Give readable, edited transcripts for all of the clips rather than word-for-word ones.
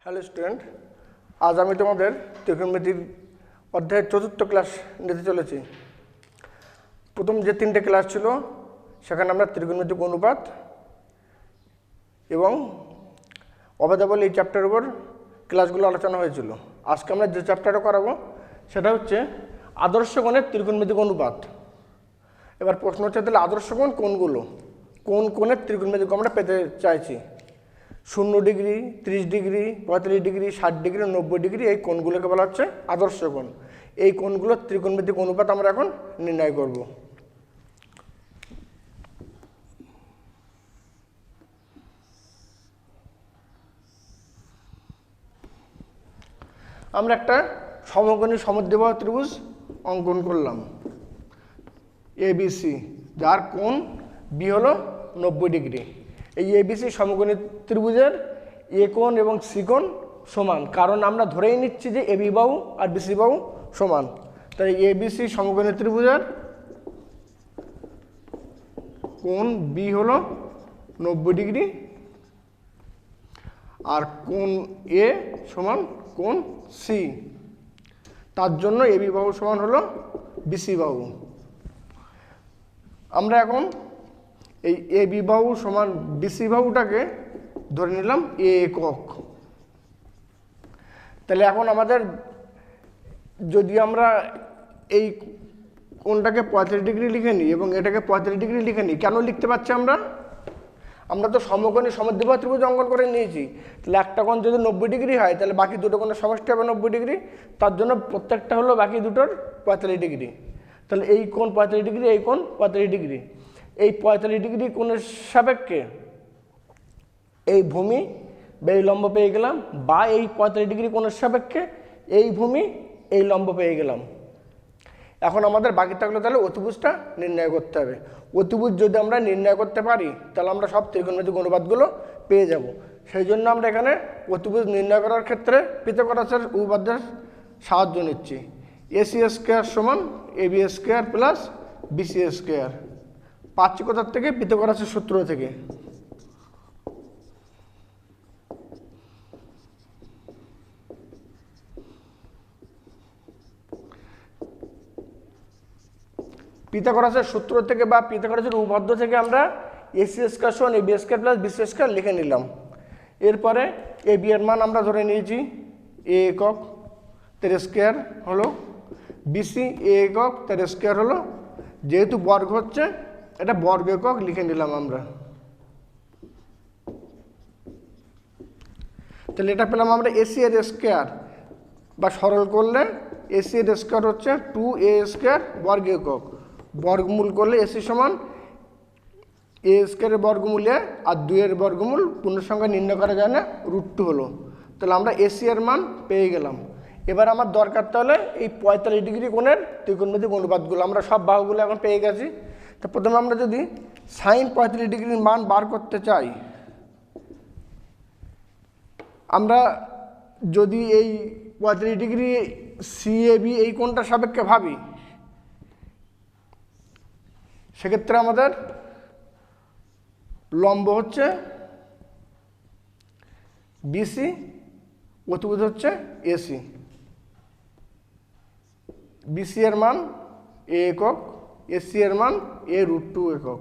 Hello student, আজ আমি তোমাদের ত্রিকোণমিতির অধ্যায়ের চতুর্থ ক্লাস নিতে চলেছি। প্রথম যে তিনটে ক্লাস ছিল সেখানে আমরা ত্রিকোণমিতিক অনুপাত এবং অভেদাবল এই চ্যাপ্টারের উপর ক্লাসগুলো আলোচনা হয়েছিল। আজকে আমরা যে চ্যাপ্টারটা করাবো সেটা হচ্ছে আদর্শ কোণের ত্রিকোণমিতিক অনুপাত। এবার প্রশ্ন হচ্ছে তাহলে আদর্শ কোণ কোনগুলো, কোন কোণের ত্রিকোণমিতিক আমরা পেতে চাইছি? 0 degree, 30 degree, 45 degree, 60 degree, 90 degree, এই কোণগুলোকে বলা হচ্ছে আদর্শ কোণ। এই কোণগুলোর ত্রিকোণমিতিক অনুপাত আমরা এখন নির্ণয় করব। আমরা একটা সমকোণী সমদ্বিবাহু ত্রিভুজ অঙ্কন করলাম ABC, যার কোণ বি হলো 90 ডিগ্রি। এই ABC সমকোণী ত্রিভুজের এ কোণ এবং সি কোণ সমান, কারণ আমরা ধরেই নিচ্ছি যে AB বাহু আর BC বাহু সমান। তাই ABC সমকোণী ত্রিভুজের কোণ বি হলো 90 ডিগ্রি আর কোণ এ সমান কোণ সি। তার জন্য AB বাহু সমান হলো BC বাহু। আমরা এখন এই AB বাহু সমান BC বাহুটাকে ধরে নিলাম এ একক। তাহলে এখন আমাদের যদি আমরা এই কোণটাকে 35 ডিগ্রি লিখে নিই এবং এটাকে 35 ডিগ্রি লিখে নিই, কেন লিখতে পারছি আমরা তো সমকোণী সমদ্বিবাহু ত্রিভুজ অঙ্কন করে নিয়েছি। তাহলে একটা কোণ যদি 90 ডিগ্রি হয় তাহলে বাকি দুটো কোণের সমষ্টি হবে 90 ডিগ্রি, তার জন্য প্রত্যেকটা হলো বাকি দুটোর 45 ডিগ্রি। তাহলে এই কোণ 35 ডিগ্রি, এই কোণ 35 ডিগ্রি। এই 45 ডিগ্রি কোণের সাপেক্ষে এই ভূমি বা এই লম্ব পেয়ে গেলাম, বা এই 45 ডিগ্রি কোণের সাপেক্ষে এই ভূমি এই লম্ব পেয়ে গেলাম। এখন আমাদের বাকি থাকলে তাহলে অতিভুজটা নির্ণয় করতে হবে। অতিভুজ যদি আমরা নির্ণয় করতে পারি তাহলে আমরা সব ত্রিকোণমিতিক অনুপাতগুলো পেয়ে যাব। সেই জন্য আমরা এখানে অতিভুজ নির্ণয় করার ক্ষেত্রে পিথাগোরাসের উপপাদ্যের সাহায্য নিচ্ছি। AC স্কোয়ার সমান AB square plus BC square. পাচ্ছি কোথার থেকে? পিথাগোরাসের সূত্র থেকে। পিথাগোরাসের সূত্র থেকে বা পিথাগোরাসের উপপাদ্য থেকে আমরা AC স্কোয়ার সমান AB square plus BC square লিখে নিলাম। এরপরে AB এর মান আমরা ধরে নিয়েছি এ একক, তার স্কোয়ার হলো BC এ একক, তার স্কোয়ার হলো, যেহেতু বর্গ হচ্ছে এটা বর্গ একক লিখে নিলাম আমরা। তাহলে এটা পেলাম আমরা AC এর স্কোয়ার, বা সরল করলে AC এর স্কোয়ার হচ্ছে 2A স্কোয়ার বর্গ একক। বর্গমূল করলে AC সমান A স্কোয়ারের বর্গমূলে আর 2 এর বর্গমূল পূর্ণসংখ্যা নির্ণয় করা যায় না, √2 হলো। তাহলে আমরা AC এর মান পেয়ে গেলাম। এবার আমার দরকার তাহলে এই 45 ডিগ্রি কোণের ত্রিকোণমিতিক অনুপাতগুলো। আমরা সব বাহুগুলো এখন পেয়ে গেছি। তো প্রথমে আমরা যদি সাইন 45 ডিগ্রির মান বার করতে চাই, আমরা যদি এই 45 ডিগ্রি CAB এই কোণটা সাপেক্ষে ভাবি, সেক্ষেত্রে আমাদের লম্ব হচ্ছে BC, অতিভুজ হচ্ছে AC। BC এর মান এ একক, AC এর মান a√2 একক।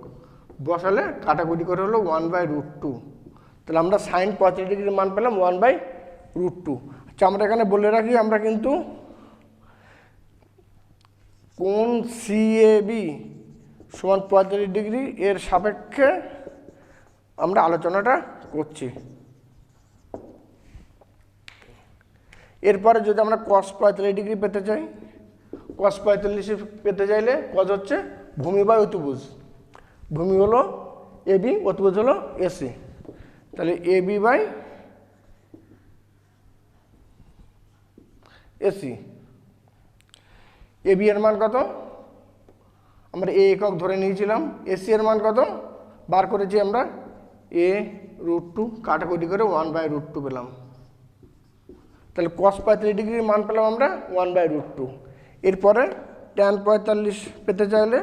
বসালে কাটাকুটি করে হলো 1/√2। তাহলে আমরা সাইন 45 ডিগ্রির মান পেলাম 1/√2। আচ্ছা, আমরা এখানে বলে রাখি, আমরা কিন্তু কোণ CAB সমান 45 ডিগ্রি এর সাপেক্ষে আমরা আলোচনাটা করছি। এরপরে যদি আমরা cos 45 ডিগ্রি পেতে চাই, cos 45 পেতে চাইলে cos হচ্ছে ভূমি বাই অতিভুজ। ভূমি হলো AB, অতিভুজ হলো AC। তাহলে AB বাই AC। AB এর মান কত? আমরা এ একক ধরে নিয়েছিলাম। AC এর মান কত বার করেছি আমরা? a√2, কাটাকুটি করে 1/√2 পেলাম। তাহলে cos 45 ডিগ্রির মান পেলাম আমরা 1/√2। এরপরে tan 45 পেতে চাইলে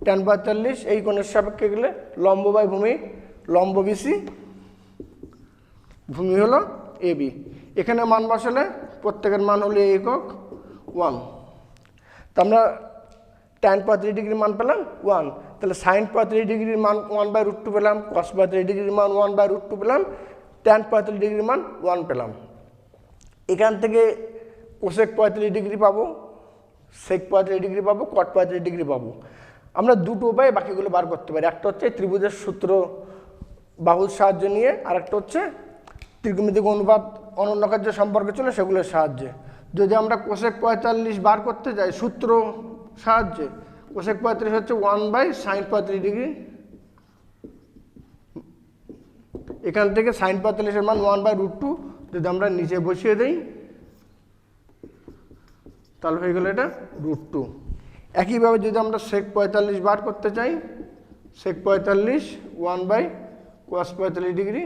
tan 45 এই কোণের সাপেক্ষে গেলে লম্ব বাই ভূমি, লম্ব BC, ভূমি হলো এবি। এখানে মান বসালে প্রত্যেকের মান হলো এ একক 1। তো আমরা tan 35 ডিগ্রির মান পেলাম 1, তাহলে sin 35 ডিগ্রির মান 1/√2 পেলাম, cos 35 ডিগ্রির মান 1/√2 পেলাম, tan 35 ডিগ্রির মান 1 পেলাম। এখান থেকে কোসেক 35 ডিগ্রি পাবো, সেক 35 ডিগ্রি পাবো, কট 35 ডিগ্রি পাবো। আমরা দুটো উপায়ে বাকিগুলো বার করতে পারি। একটা হচ্ছে ত্রিভুজের সূত্র বাহুর সাহায্য নিয়ে, আর একটা হচ্ছে ত্রিকোণমিতিক অনুপাত অনন্যকার যে সম্পর্ক ছিল সেগুলোর সাহায্যে। যদি আমরা কোসেক 45 বার করতে যাই সূত্র সাহায্যে, কোসেক 35 হচ্ছে 1/sin 35 ডিগ্রি। এখান থেকে sin 45 এর মান 1/√2 যদি আমরা নিচে বসিয়ে দেই তাহলে হয়ে গেল এটা √2। একইভাবে যদি আমরা sec 45 বার করতে চাই, sec 45 1/cos 45 ডিগ্রি,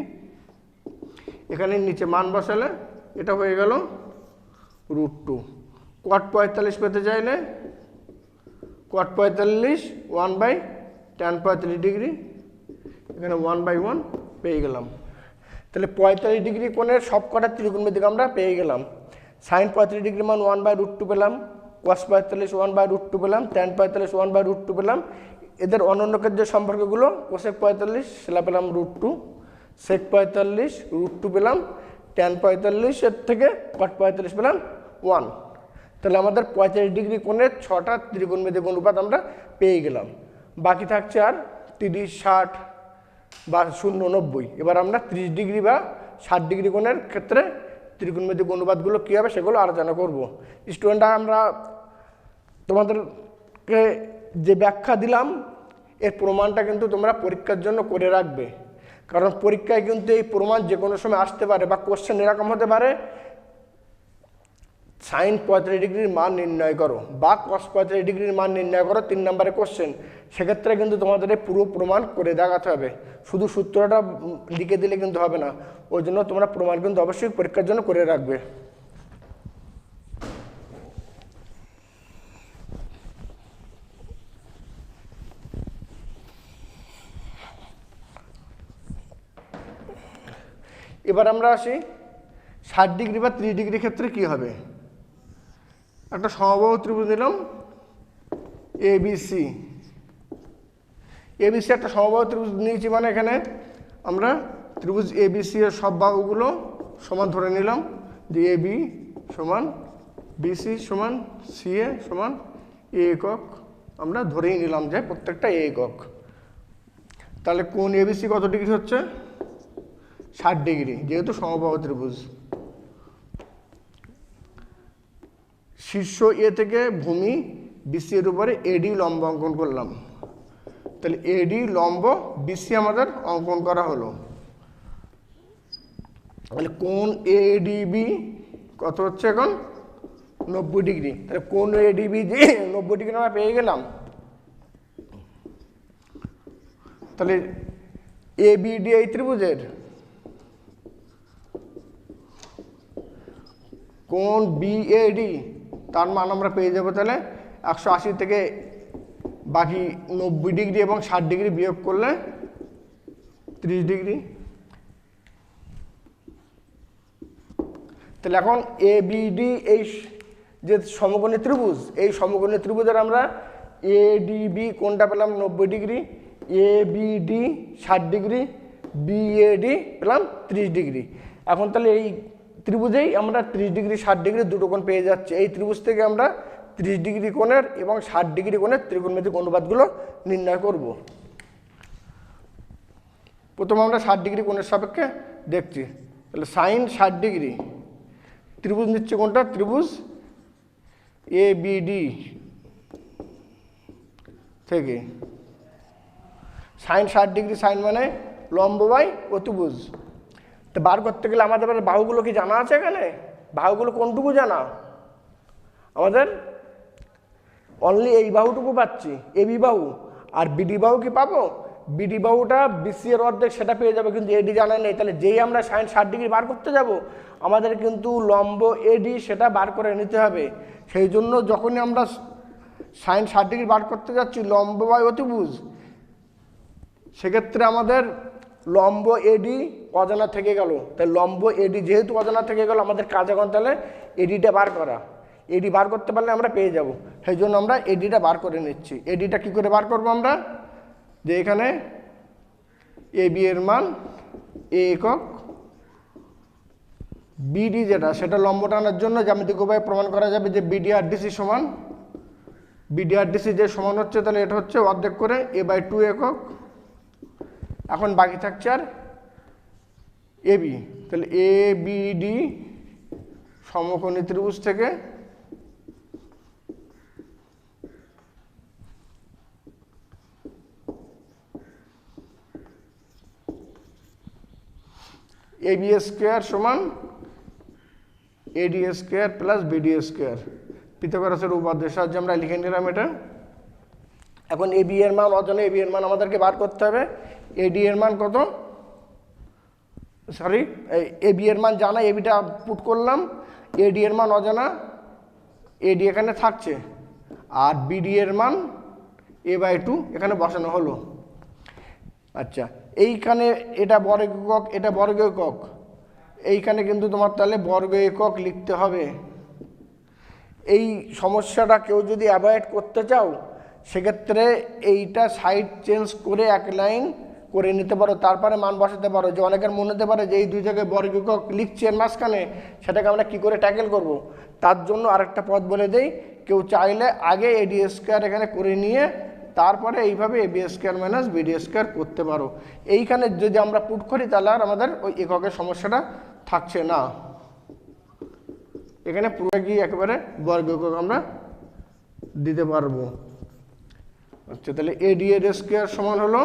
এখানে নিচে মান বসালে এটা হয়ে গেল √2। cot 45 পেতে চাইলে cot 45 1/tan 45 ডিগ্রি, এখানে 1/1 পেয়ে গেলাম। তাহলে 45 ডিগ্রি কোণের সব কটা ত্রিকোণমিতিক আমরা পেয়ে গেলাম। sin 35 ডিগ্রি মান 1/√2 পেলাম, cos 45 1/√2 পেলাম, tan 45 1/√2 পেলাম। এদের অনন্যকের যে সম্পর্কগুলো cosec 45 সেটা পেলাম √2, sec 45 √2 পেলাম, tan 45 এর থেকে cot 45 পেলাম 1। তাহলে আমাদের 45 ডিগ্রি কোণের 6টা ত্রিকোণমিতিক অনুপাত আমরা পেয়ে গেলাম। বাকি থাকছে আর 30 60 বা 0 90। এবার আমরা 30 ডিগ্রি বা 60 ডিগ্রি কোণের ক্ষেত্রে ত্রিকোণমিতিক অনুপাতগুলো কী হবে সেগুলো আলোচনা করব। স্টুডেন্টরা, আমরা তোমাদেরকে যে ব্যাখ্যা দিলাম এর প্রমাণটা কিন্তু তোমরা পরীক্ষার জন্য করে রাখবে, কারণ পরীক্ষায় কিন্তু এই প্রমাণ যে কোনো সময় আসতে পারে বা কোশ্চেন এরকম হতে পারে sin 35 ডিগ্রির মান নির্ণয় করো বা cos 35 ডিগ্রির মান নির্ণয় করো, 3 নম্বরের কোশ্চেন। সেক্ষেত্রে কিন্তু তোমাদের পুরো প্রমাণ করে দেখাতে হবে, শুধু সূত্রটা লিখে দিলে কিন্তু হবে না। ওই জন্য তোমরা প্রমাণ কিন্তু অবশ্যই পরীক্ষার জন্য করে রাখবে। এবার আমরা আসি 60 ডিগ্রি বা 30 ডিগ্রি ক্ষেত্রে কি হবে। একটা সমবাহু ত্রিভুজ নিলাম এবিসি। এবিসি একটা সমবাহু ত্রিভুজ নিয়েছি, মানে এখানে আমরা ত্রিভুজ এবিসি এর সব বাহুগুলো সমান ধরে নিলাম, যে এবি সমান বিসি সমান সিএ সমান এ একক। আমরা ধরেই নিলাম যে প্রত্যেকটা এ একক। তাহলে কোণ এবিসি কত ডিগ্রি হচ্ছে 60 ডিগ্রি, যেহেতু সমবাহু ত্রিভুজ। শীর্ষ এ থেকে ভূমি বিসি এর উপরে এডি লম্ব অঙ্কন করলাম। তাহলে এডি লম্ব বিসি আমাদের অঙ্কন করা হলো। তাহলে কোণ এডিবি কত হচ্ছে এখন 90 ডিগ্রি। তাহলে কোণ এডিবি যে 90 ডিগ্রি আমরা পেয়ে গেলাম। তাহলে এবিডি এই ত্রিভুজের কোণ বিএডি তার মান আমরা পেয়ে যাবো। তাহলে 180 থেকে বাকি 90 ডিগ্রি এবং 60 ডিগ্রি বিয়োগ করলে 30 ডিগ্রি। তাহলে এখন এবিডি এই যে সমকোণী ত্রিভুজ, এই সমকোণী ত্রিভুজের আমরা এডিবি কোণটা পেলাম 90 ডিগ্রি, এবিডি 60 ডিগ্রি, বিএডি পেলাম 30 ডিগ্রি। এখন তাহলে এই ত্রিভুজেই আমরা 30 ডিগ্রি 60 ডিগ্রি দুটো কোণ পেয়ে যাচ্ছে। এই ত্রিভুজ থেকে আমরা 30 ডিগ্রি কোণের এবং 60 ডিগ্রি কোণের ত্রিকোণমিতিক অনুপাতগুলো নির্ণয় করব। প্রথমে আমরা 60 ডিগ্রি কোণের সাপেক্ষে দেখছি। তাহলে সাইন 60 ডিগ্রি ত্রিভুজ নিচ্ছে কোনটা, ত্রিভুজ এবিডি থেকে। সাইন 60 ডিগ্রি, সাইন মানে লম্ব বাই অতিভুজ। তো বার করতে গেলে আমাদের বাহুগুলো কি জানা আছে? এখানে বাহুগুলো কোনটুকু জানা? আমাদের অনলি এই বাহুটুকু পাচ্ছি, এবি বাহু। আর বিডি বাহু কি পাবো? বিডি বাহুটা বিসি এর অর্ধেক, সেটা পেয়ে যাবে, কিন্তু এডি জানা নেই। তাহলে যেই আমরা সাইন 60 ডিগ্রি বার করতে যাব আমাদের কিন্তু লম্ব এডি সেটা বার করে নিতে হবে। সেই জন্য যখনই আমরা সাইন 60 ডিগ্রি বার করতে যাচ্ছি লম্ব বাই অতিভুজ, সেক্ষেত্রে আমাদের লম্ব এডি অজানা থেকে গেল, তাই লম্ব এডি যেহেতু অজানা থেকে গেল আমাদের কাজ এখন তাহলে এডিটা বার করা। এডি বার করতে পারলে আমরা পেয়ে যাব, সেই জন্য আমরা এডিটা বার করে নিচ্ছি। এডিটা কী করে বার করবো আমরা, যে এখানে এ বি এর মান এ একক, বিডি যেটা সেটা লম্ব টানার জন্য জ্যামিতিক উপায়ে প্রমাণ করা যাবে যে বিডি আর ডিসি সমান, বিডি আর ডিসি যে সমান হচ্ছে তাহলে এটা হচ্ছে অর্ধেক করে a/2 একক। এখন বাকি থাকছে আর এবি, তাহলে এ বিডি সমকোণী ত্রিভুজ থেকে এবি স্কোয়ার সমান AD square plus BD square. পিথাগোরাসের উপপাদ্যের সাহায্যে আমরা লিখে নিলাম এটা। এখন এবি এর মান অজানা, এবি এর মান আমাদেরকে বার করতে হবে। এডি এর মান কত, সরি এবি এর মান জানা, এবিটা পুট করলাম, এডি এর মান অজানা, এডি এখানে থাকছে, আর বিডি এর মান a/2 এখানে বসানো হলো। আচ্ছা, এইখানে এটা বর্গ একক, এটা বর্গ একক, এইখানে কিন্তু তোমার তাহলে বর্গ একক লিখতে হবে। এই সমস্যাটা কেউ যদি অ্যাভয়েড করতে চাও সেক্ষেত্রে এইটা সাইড চেঞ্জ করে এক লাইন করে নিতে পারো, তারপরে মান বসাতে পারো। যে অনেকের মনে হতে পারে যে এই দুই জায়গায় বর্গ একক লিখছি এর মাঝখানে, সেটাকে আমরা কী করে ট্যাকেল করব, তার জন্য আরেকটা পথ বলে দেই। কেউ চাইলে আগে এডি স্কোয়ার এখানে করে নিয়ে তারপরে এইভাবে AB square minus BD square করতে পারো। এইখানে যদি আমরা পুট করি তাহলে আর আমাদের ওই এককের সমস্যাটা থাকছে না, এখানে পুরো গিয়ে একেবারে বর্গ একক আমরা দিতে পারবো। আচ্ছা, তাহলে এডি এর স্কোয়ার সমান হলো,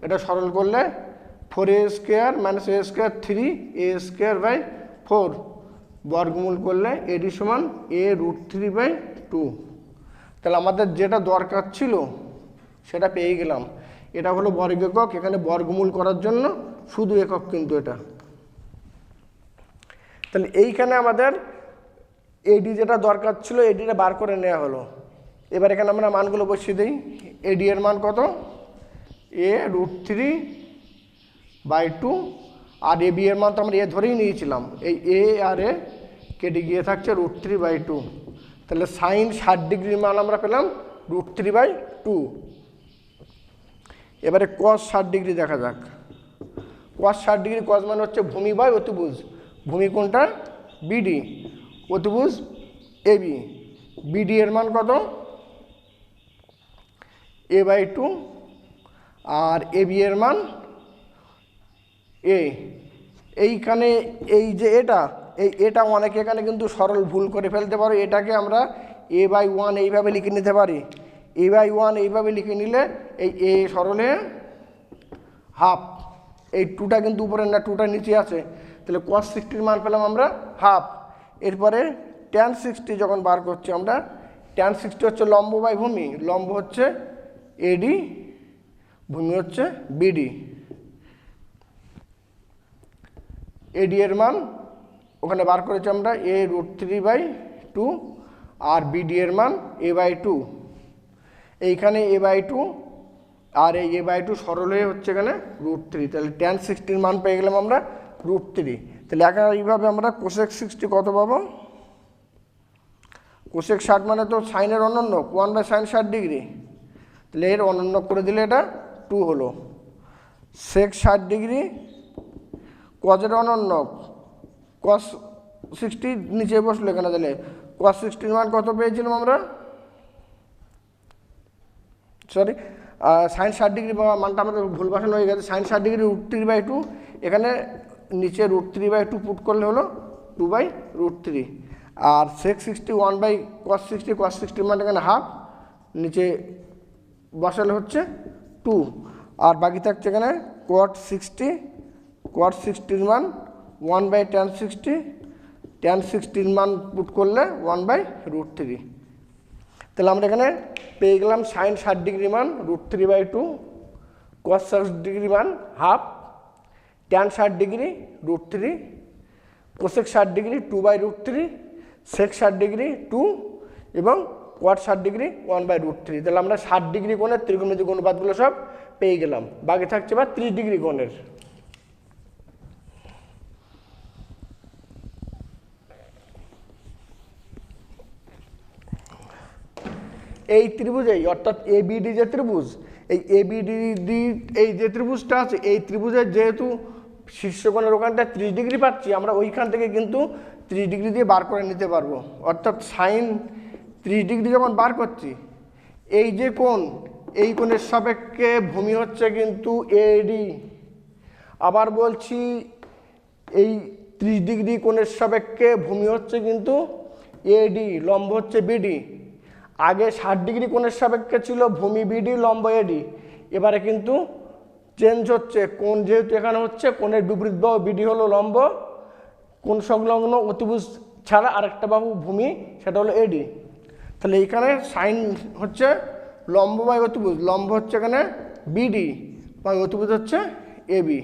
এটা সরল করলে 4a square minus a square 3a স্কোয়ার/4, বর্গমূল করলে এডি সমান a√3/2। তাহলে আমাদের যেটা দরকার ছিল সেটা পেয়ে গেলাম। এটা হলো বর্গ একক, এখানে বর্গমূল করার জন্য শুধু একক কিন্তু এটা। তাহলে এইখানে আমাদের এডি যেটা দরকার ছিল এডিটা বার করে নেওয়া হলো। এবার এখানে আমরা মানগুলো বসিয়ে দিই। এডি এর মান কত, a√3/2, আর এবি এর মান তো আমরা এ ধরেই নিয়েছিলাম, এই এ আর এ কেটে গিয়ে থাকছে √3/2। তাহলে সাইন 60 ডিগ্রির মান আমরা পেলাম √3/2। এবারে কস 60 ডিগ্রি দেখা যাক। কস 60 ডিগ্রি, কস মানে হচ্ছে ভূমি বাই অতিভুজ। ভূমি কোনটা, বিডি, অতিভুজ এবি। বিডি এর মান কত, a/2, আর এবি এর মান এ। এইখানে এই যে এটা অনেকে এখানে কিন্তু সরল ভুল করে ফেলতে পারো। এটাকে আমরা a/1 এইভাবে লিখে নিতে পারি। a/1 এইভাবে লিখে নিলে এই এ সরলে হাফ, এই 2টা কিন্তু উপরে না, 2টা নিচে আছে, তাহলে cos 60 মান পেলাম আমরা হাফ। এরপরে tan 60 যখন বার করছি আমরা, tan 60 হচ্ছে লম্ব বাই ভূমি, লম্ব হচ্ছে এডি, ভূমি হচ্ছে বিডি। এডি এর মান ওখানে বার করেছি আমরা a√3/2, আর বিডি এর মান a/2। এইখানে a/2 আর এই a/2 সরল হয়ে হচ্ছে এখানে √3, তাহলে tan 60 মান পেয়ে গেলাম আমরা √3। তাহলে এইভাবে আমরা কোসেক 60 কত পাবো, কোসেক 60 মানে তো সাইনের অনন্যক, 1/sin 60 ডিগ্রি, তাহলে এর অনন্যক করে দিলে এটা 2 হলো। সেক 60 ডিগ্রি, কজের অনন্যক cos 60 নিচে বসলো এখানে, তাহলে cos 60 মান কত পেয়েছিলাম আমরা, সরি sin 60 ডিগ্রি মানটা আমাদের ভুল বসানো হয়ে গেছে। sin 60 ডিগ্রি √3/2, এখানে নিচে √3/2 পুট করলে হলো 2/√3, আর sec 60 1/cos 60, cos 60 মান এখানে হাফ, নিচে বসালে হচ্ছে 2, আর বাকি থাকছে এখানে cot 60, cot 60 মান 1/tan 60, tan 60 মান পুট করলে 1/√3। তাহলে আমরা এখানে পেয়ে গেলাম sin 60 ডিগ্রি মান √3/2, cos 60 ডিগ্রি মান half, tan 60 degree √3, cosec 60 degree 2/√3, sec 60 degree 2 এবং cot 60 ডিগ্রি 1/√3। তাহলে আমরা 60 ডিগ্রি কোণের ত্রিকোণমিতিক অনুপাতগুলো সব পেয়ে গেলাম। বাকি থাকছে এবার 30 ডিগ্রি কোণের। এই ত্রিভুজেই অর্থাৎ এবিডি যে ত্রিভুজ, এই এবিডি এই যে ত্রিভুজটা আছে, এই ত্রিভুজের যেহেতু শীর্ষকোণের ওখানটা 30 ডিগ্রি পাচ্ছি, আমরা ওইখান থেকে কিন্তু 30 ডিগ্রি দিয়ে বার করে নিতে পারবো। অর্থাৎ সাইন 30 ডিগ্রি যখন বার করছি, এই যে কোণ, এই কোণের সাপেক্ষে ভূমি হচ্ছে কিন্তু এডি। আবার বলছি, এই 30 ডিগ্রি কোণের সাপেক্ষে ভূমি হচ্ছে কিন্তু এডি, লম্ব হচ্ছে বিডি। আগে 60 ডিগ্রি কোণের সাপেক্ষে ছিল ভূমি বিডি, লম্ব এডি। এবারে কিন্তু চেঞ্জ হচ্ছে, কোণ যেহেতু এখানে হচ্ছে কোণের বিপরীত বাহু বিডি হলো লম্ব, কোণ সংলগ্ন অতিভুজ ছাড়া আরেকটা বাহু ভূমি, সেটা হলো এডি। তাহলে এইখানে সাইন হচ্ছে লম্ব বাই অতিভুজ, লম্ব হচ্ছে এখানে বিডি বাই অতিভুজ হচ্ছে এবি।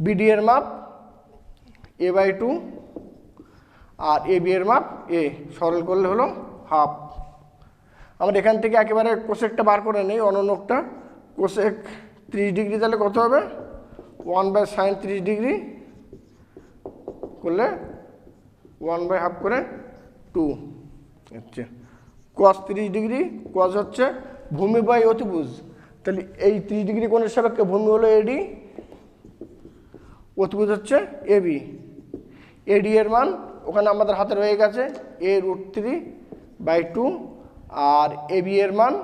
বিডি এর মাপ a/2 আর এবি এর মাপ এ, সরল করলে হলো হাফ। আমরা এখান থেকে একেবারে কোসেকটা বার করে নেই, অনন্যকটা। কোসেক 30 ডিগ্রি তাহলে কত হবে? 1/sin 30 ডিগ্রি করলে 1/2 করে 2। আচ্ছা, cos 30 ডিগ্রি, cos হচ্ছে ভূমি বাই অতিভুজ। তাহলে এই 30 ডিগ্রি কোণের সাপেক্ষে ভূমি হলো এডি, অতিভুজ হচ্ছে এবি। এডি এর মান ওখানে আমাদের হাতে রয়ে গেছে a√3/2, আর এবি এর মান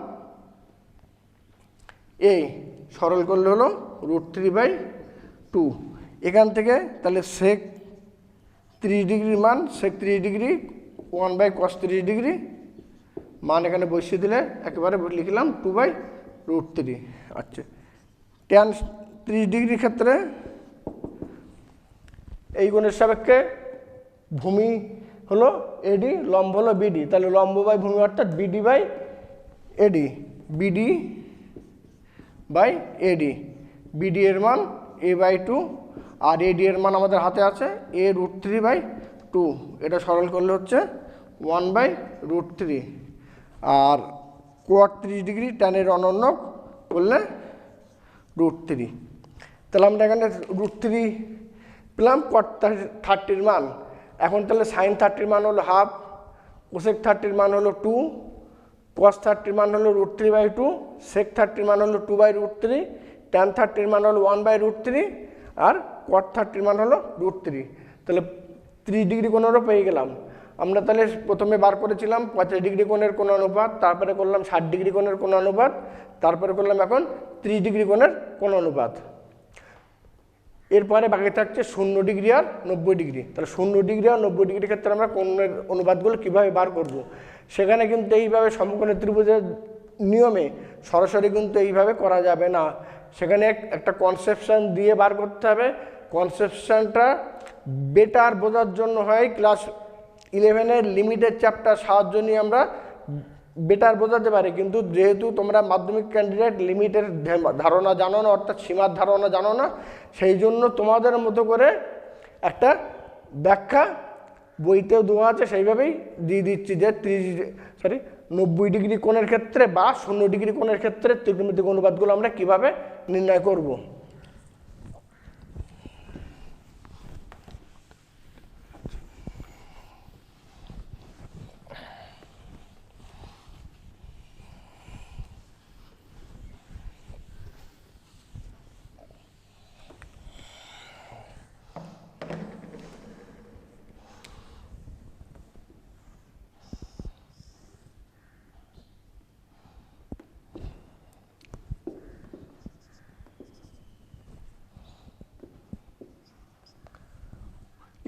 এ, সরল করলে হলো √3/2। এখান থেকে তাহলে sec 30 ডিগ্রির মান, sec 30 ডিগ্রি 1/cos 30 ডিগ্রি মান এখানে বসিয়ে দিলে একেবারে লিখলাম 2/√3। আচ্ছা, tan 30 ডিগ্রির ক্ষেত্রে এই কোণের সাপেক্ষে ভূমি হলো এডি, লম্ব হলো বিডি। তাহলে লম্ব বাই ভূমি অর্থাৎ BD by AD, BD by AD. BD এর মান a/2 আর এডি এর মান আমাদের হাতে আছে a√3/2। এটা সরল করলে হচ্ছে 1/√3। আর cot 30 ডিগ্রি ট্যানের অনন্য করলে √3। তাহলে আমরা এখানে √3 পেলাম cot 30 মান। এখন তাহলে সাইন 30 মান হলো হাফ, কোসেক 30 মান হলো 2, cos 30 মান হলো √3/2, sec 30 মান হলো 2/√3, tan 30 মান হলো 1/√3 আর cot 30 মান হলো √3। তাহলে 30 ডিগ্রি কোণেরও পেয়ে গেলাম আমরা। তাহলে প্রথমে বার করেছিলাম 35 ডিগ্রি কোণের কোণ অনুপাত, তারপরে করলাম 60 ডিগ্রি কোণের কোণ অনুপাত, তারপরে করলাম এখন 30 ডিগ্রি কোণের কোণ অনুপাত। এরপরে বাকি থাকছে 0 ডিগ্রি আর 90 ডিগ্রি। তাহলে 0 ডিগ্রি আর 90 ডিগ্রির ক্ষেত্রে আমরা কোণের অনুপাতগুলো কীভাবে বার করব, সেখানে কিন্তু এইভাবে সমকোণী ত্রিভুজের নিয়মে সরাসরি কিন্তু এইভাবে করা যাবে না। সেখানে একটা কনসেপশন দিয়ে বার করতে হবে। কনসেপশনটা বেটার বোঝার জন্য হয় ক্লাস 11-এর লিমিটের চ্যাপ্টার সাহায্য নিয়ে আমরা বেটার বোঝাতে পারি। কিন্তু যেহেতু তোমরা মাধ্যমিক ক্যান্ডিডেট লিমিটের ধারণা জানো না, অর্থাৎ সীমার ধারণা জানো না, সেই জন্য তোমাদের মতো করে একটা ব্যাখ্যা বইতেও দেওয়া আছে, সেইভাবেই দিয়ে দিচ্ছি যে 90 ডিগ্রি কোণের ক্ষেত্রে বা 0 ডিগ্রি কোণের ক্ষেত্রে ত্রিকোণমিতিক অনুপাতগুলো আমরা কিভাবে নির্ণয় করব।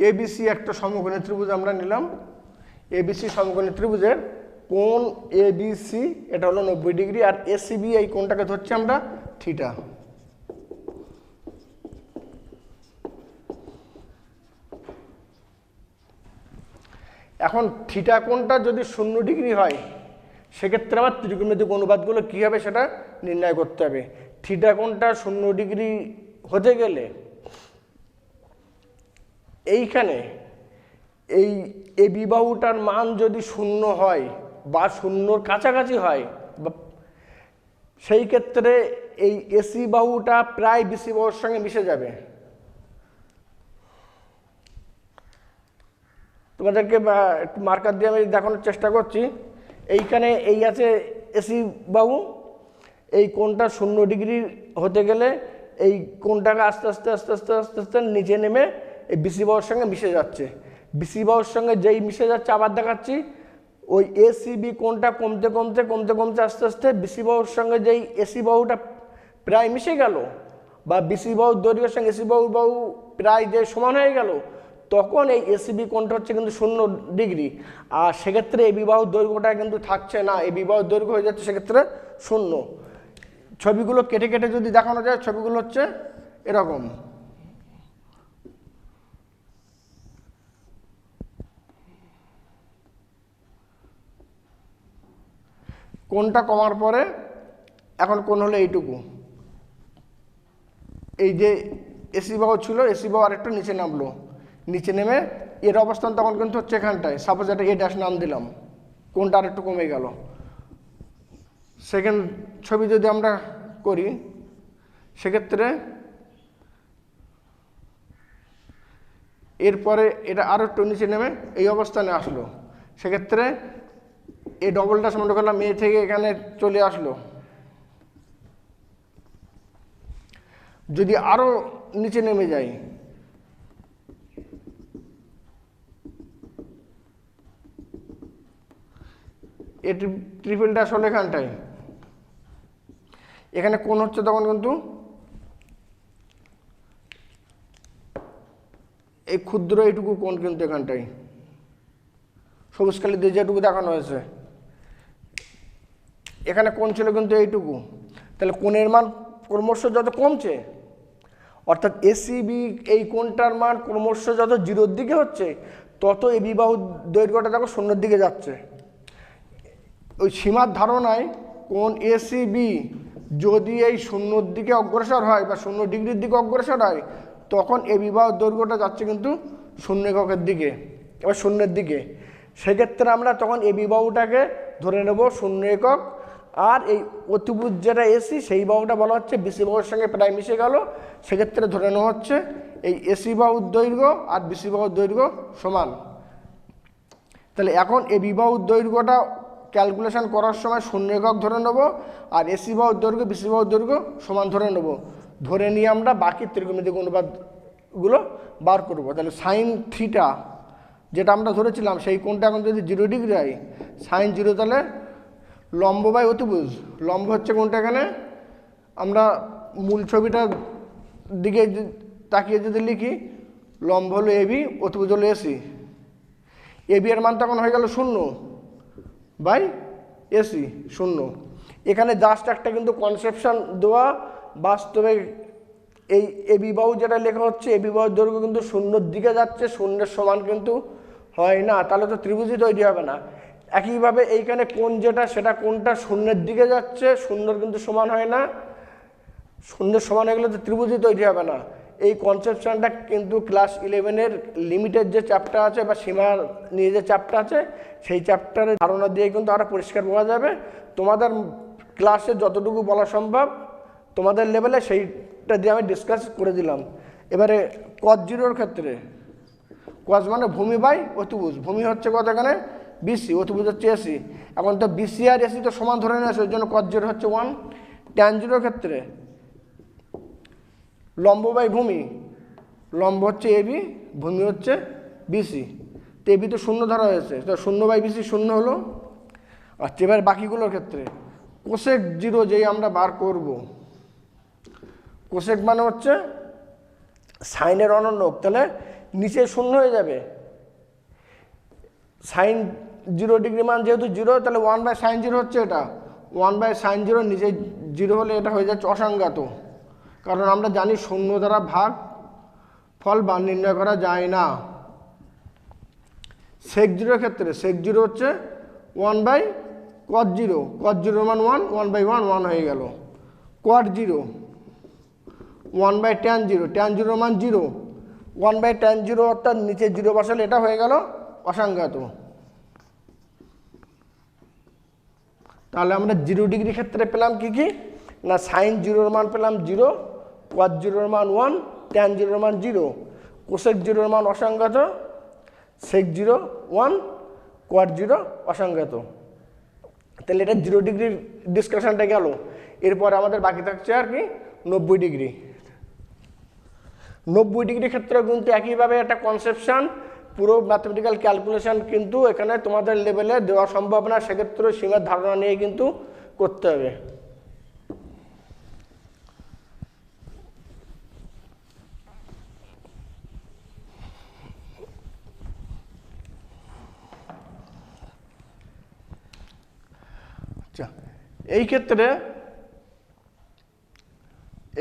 এবিসি একটা সমকোণী ত্রিভুজ আমরা নিলাম। এবিসি সমকোণী ত্রিভুজের কোণ এবিসি এটা হলো 90 ডিগ্রি, আর এসিবি এই কোণটাকে ধরছি আমরা থিটা। এখন থিটা কোণটা যদি 0 ডিগ্রি হয়, সেক্ষেত্রে আবার ত্রিকোণমিতিক অনুপাতগুলো কী হবে সেটা নির্ণয় করতে হবে। থিটা কোণটা 0 ডিগ্রি হতে গেলে এইখানে এই এবি বাহুটার মান যদি 0 হয় বা 0-র কাছাকাছি হয়, বা সেই ক্ষেত্রে এই এসি বাহুটা প্রায় বিসি বাহুর সঙ্গে মিশে যাবে। তোমাদেরকে একটু মার্কার দিয়ে আমি দেখানোর চেষ্টা করছি। এইখানে এই আছে এসি বাহু, এই কোণটা 0 ডিগ্রি হতে গেলে এই কোণটাকে আস্তে আস্তে আস্তে আস্তে আস্তে আস্তে নিচে নেমে এই বিসি বাহুর সঙ্গে মিশে যাচ্ছে। বিসি বাহুর সঙ্গে যেই মিশে যাচ্ছে, আবার দেখাচ্ছি, ওই এসিবি কোণটা কমতে কমতে কমতে কমতে আস্তে আস্তে বিসি বাহুর সঙ্গে যেই এসি বাহুটা প্রায় মিশে গেল, বা বিসি বাহুর দৈর্ঘ্যের সঙ্গে এসি বাহু প্রায় যে সমান হয়ে গেল, তখন এই এসিবি কোণটা হচ্ছে কিন্তু 0 ডিগ্রি। আর সেক্ষেত্রে এই বিবাহুর দৈর্ঘ্যটা কিন্তু থাকছে না, এই বিবাহুর দৈর্ঘ্য হয়ে যাচ্ছে সেক্ষেত্রে 0। ছবিগুলো কেটে কেটে যদি দেখানো যায়, ছবিগুলো হচ্ছে এরকম। কোণটা কমার পরে এখন কোণ হলো এইটুকু। এই যে এসি বাহু ছিল, এসি বাহু আরেকটু নিচে নামলো, নিচে নেমে এর অবস্থান তখন কিন্তু হচ্ছে এখানটায়। সাপোজ এটা এ ড্যাশ নাম দিলাম, কোণটা আরেকটু কমে গেল। সেকেন্ড ছবি যদি আমরা করি, সেক্ষেত্রে এরপরে এটা আরও একটু নিচে নেমে এই অবস্থানে আসলো। সেক্ষেত্রে এই ডবলটা সমান করলাম, এ থেকে এখানে চলে আসলো। যদি আরও নিচে নেমে যাই, এ ট্রিপলটা আসলে এখানটায়, এখানে কোণ হচ্ছে তখন কিন্তু এই ক্ষুদ্র এইটুকু কোণ কিন্তু এখানটায় সবুজ কালি দিয়ে যেটুকু দেখানো হয়েছে, এখানে কোণ ছিল কিন্তু এইটুকু। তাহলে কোণের মান ক্রমশ যত কমছে, অর্থাৎ এসিবি এই কোণটার মান ক্রমশ যত 0-র দিকে হচ্ছে, তত এই বিবাহুর দৈর্ঘ্যটা দেখো 0-র দিকে যাচ্ছে। ওই সীমার ধারণায় কোণ এসিবি যদি এই 0-র দিকে অগ্রসর হয় বা 0 ডিগ্রির দিকে অগ্রসর হয়, তখন এই বিবাহুর দৈর্ঘ্যটা যাচ্ছে কিন্তু 0 এককের দিকে, এবার 0-এর দিকে। সেক্ষেত্রে আমরা তখন এই বিবাহুটাকে ধরে নেব 0 একক। আর এই অতিভুজ যেটা এসি, সেই বাহুটা বলা হচ্ছে বিসি বাহুর সঙ্গে প্রায় মিশে গেল। সেক্ষেত্রে ধরে নেওয়া হচ্ছে এই এসি বাহুর দৈর্ঘ্য আর বিসি বাহুর দৈর্ঘ্য সমান। তাহলে এখন এই বিবাহুর দৈর্ঘ্যটা ক্যালকুলেশন করার সময় 0 একক ধরে নেব, আর এসি বাহুর দৈর্ঘ্য বিসি বাহুর দৈর্ঘ্য সমান ধরে নেব। ধরে নিয়ে আমরা বাকি ত্রিকোণমিতিক অনুপাতগুলো বার করব। তাহলে সাইন থিটা যেটা আমরা ধরেছিলাম, সেই কোণটা এখন যদি 0 ডিগ্রি হয়, সাইন 0, তাহলে লম্ব বাই অতিভুজ, লম্ব হচ্ছে কোণটা এখানে আমরা মূল ছবিটার দিকে তাকিয়ে যদি লিখি, লম্ব হলো এবি, অতিভুজ হলো এসি। এবি এর মান তখন হয়ে গেল 0 বাই এসি 0। এখানে জাস্ট একটা কিন্তু কনসেপশন দেওয়া, বাস্তবে এই এবি বাহু যেটা লেখা হচ্ছে, এবি বাহুর দৈর্ঘ্য কিন্তু 0-র দিকে যাচ্ছে, 0-এর সমান কিন্তু হয় না, তাহলে তো ত্রিভুজই তৈরি হবে না। একইভাবে এইখানে কোণ যেটা, সেটা কোণটা 0-এর দিকে যাচ্ছে, 0-এর কিন্তু সমান হয় না, 0-এর সমান হয়ে গেলে তো ত্রিভুজই তৈরি হবে না। এই কনসেপশনটা কিন্তু ক্লাস 11-এর লিমিটের যে চ্যাপ্টার আছে বা সীমা নিয়ে যে চ্যাপ্টার আছে, সেই চ্যাপ্টারের ধারণা দিয়ে কিন্তু আরও পরিষ্কার পাওয়া যাবে। তোমাদের ক্লাসে যতটুকু বলা সম্ভব তোমাদের লেভেলে, সেইটা দিয়ে আমি ডিসকাস করে দিলাম। এবারে cos 0-র ক্ষেত্রে, cos মানে ভূমি বাই অতিভুজ, ভূমি হচ্ছে কত এখানে বিসি, অতিভুজ হচ্ছে এসি। এখন তো বিসি আর এসি তো সমান ধরে নিয়েছে, ওই জন্য cos 0 হচ্ছে 1। tan 0-র ক্ষেত্রে লম্ব বাই ভূমি, লম্ব হচ্ছে এবি, ভূমি হচ্ছে বিসি। তো এবি তো 0 ধরা হয়েছে, তো 0 বাই বিসি 0 হলো। আচ্ছা, এবার বাকিগুলোর ক্ষেত্রে কোসেক 0 যেই আমরা বার করব, কোসেক মানে হচ্ছে সাইনের অনন্যক, তাহলে নিচে 0 হয়ে যাবে। সাইন 0 ডিগ্রি মান যেহেতু 0, তাহলে 1 বাই সাইন 0 হচ্ছে এটা, 1 বাই সাইন 0 নিচে 0 হলে এটা হয়ে যাচ্ছে অসংজ্ঞাত, কারণ আমরা জানি 0 দ্বারা ভাগ ফল বা নির্ণয় করা যায় না। সেক 0-র ক্ষেত্রে সেক 0 হচ্ছে 1 বাই cos 0, cos 0 মান 1, 1 বাই 1, 1 হয়ে গেল। cot 0 1 বাই tan 0, tan 0 মান 0, 1 বাই tan 0, অর্থাৎ নিচে 0 বসালে এটা হয়ে গেল অসংজ্ঞাত। তাহলে আমরা 0 ডিগ্রি ক্ষেত্রে পেলাম কি কি, না সাইন জিরোর মান পেলাম 0, কস জিরোর মান 1, ট্যান জিরোর মান 0, কোসেক জিরোর মান অসংজ্ঞাত, সেক 0 1, কোয়াট 0 অসংজ্ঞাত। তাহলে এটা 0 ডিগ্রির ডিসকাশনটা গেল। এরপর আমাদের বাকি থাকছে আর কি 90 ডিগ্রি। 90 ডিগ্রি ক্ষেত্রে কিন্তু একইভাবে একটা কনসেপশন, পুরো ম্যাথমেটিক্যাল ক্যালকুলেশন কিন্তু এখানে তোমাদের লেভেলে দেওয়া সম্ভব না, সেক্ষেত্রে সীমার ধারণা নিয়ে কিন্তু করতে হবে। আচ্ছা, এই ক্ষেত্রে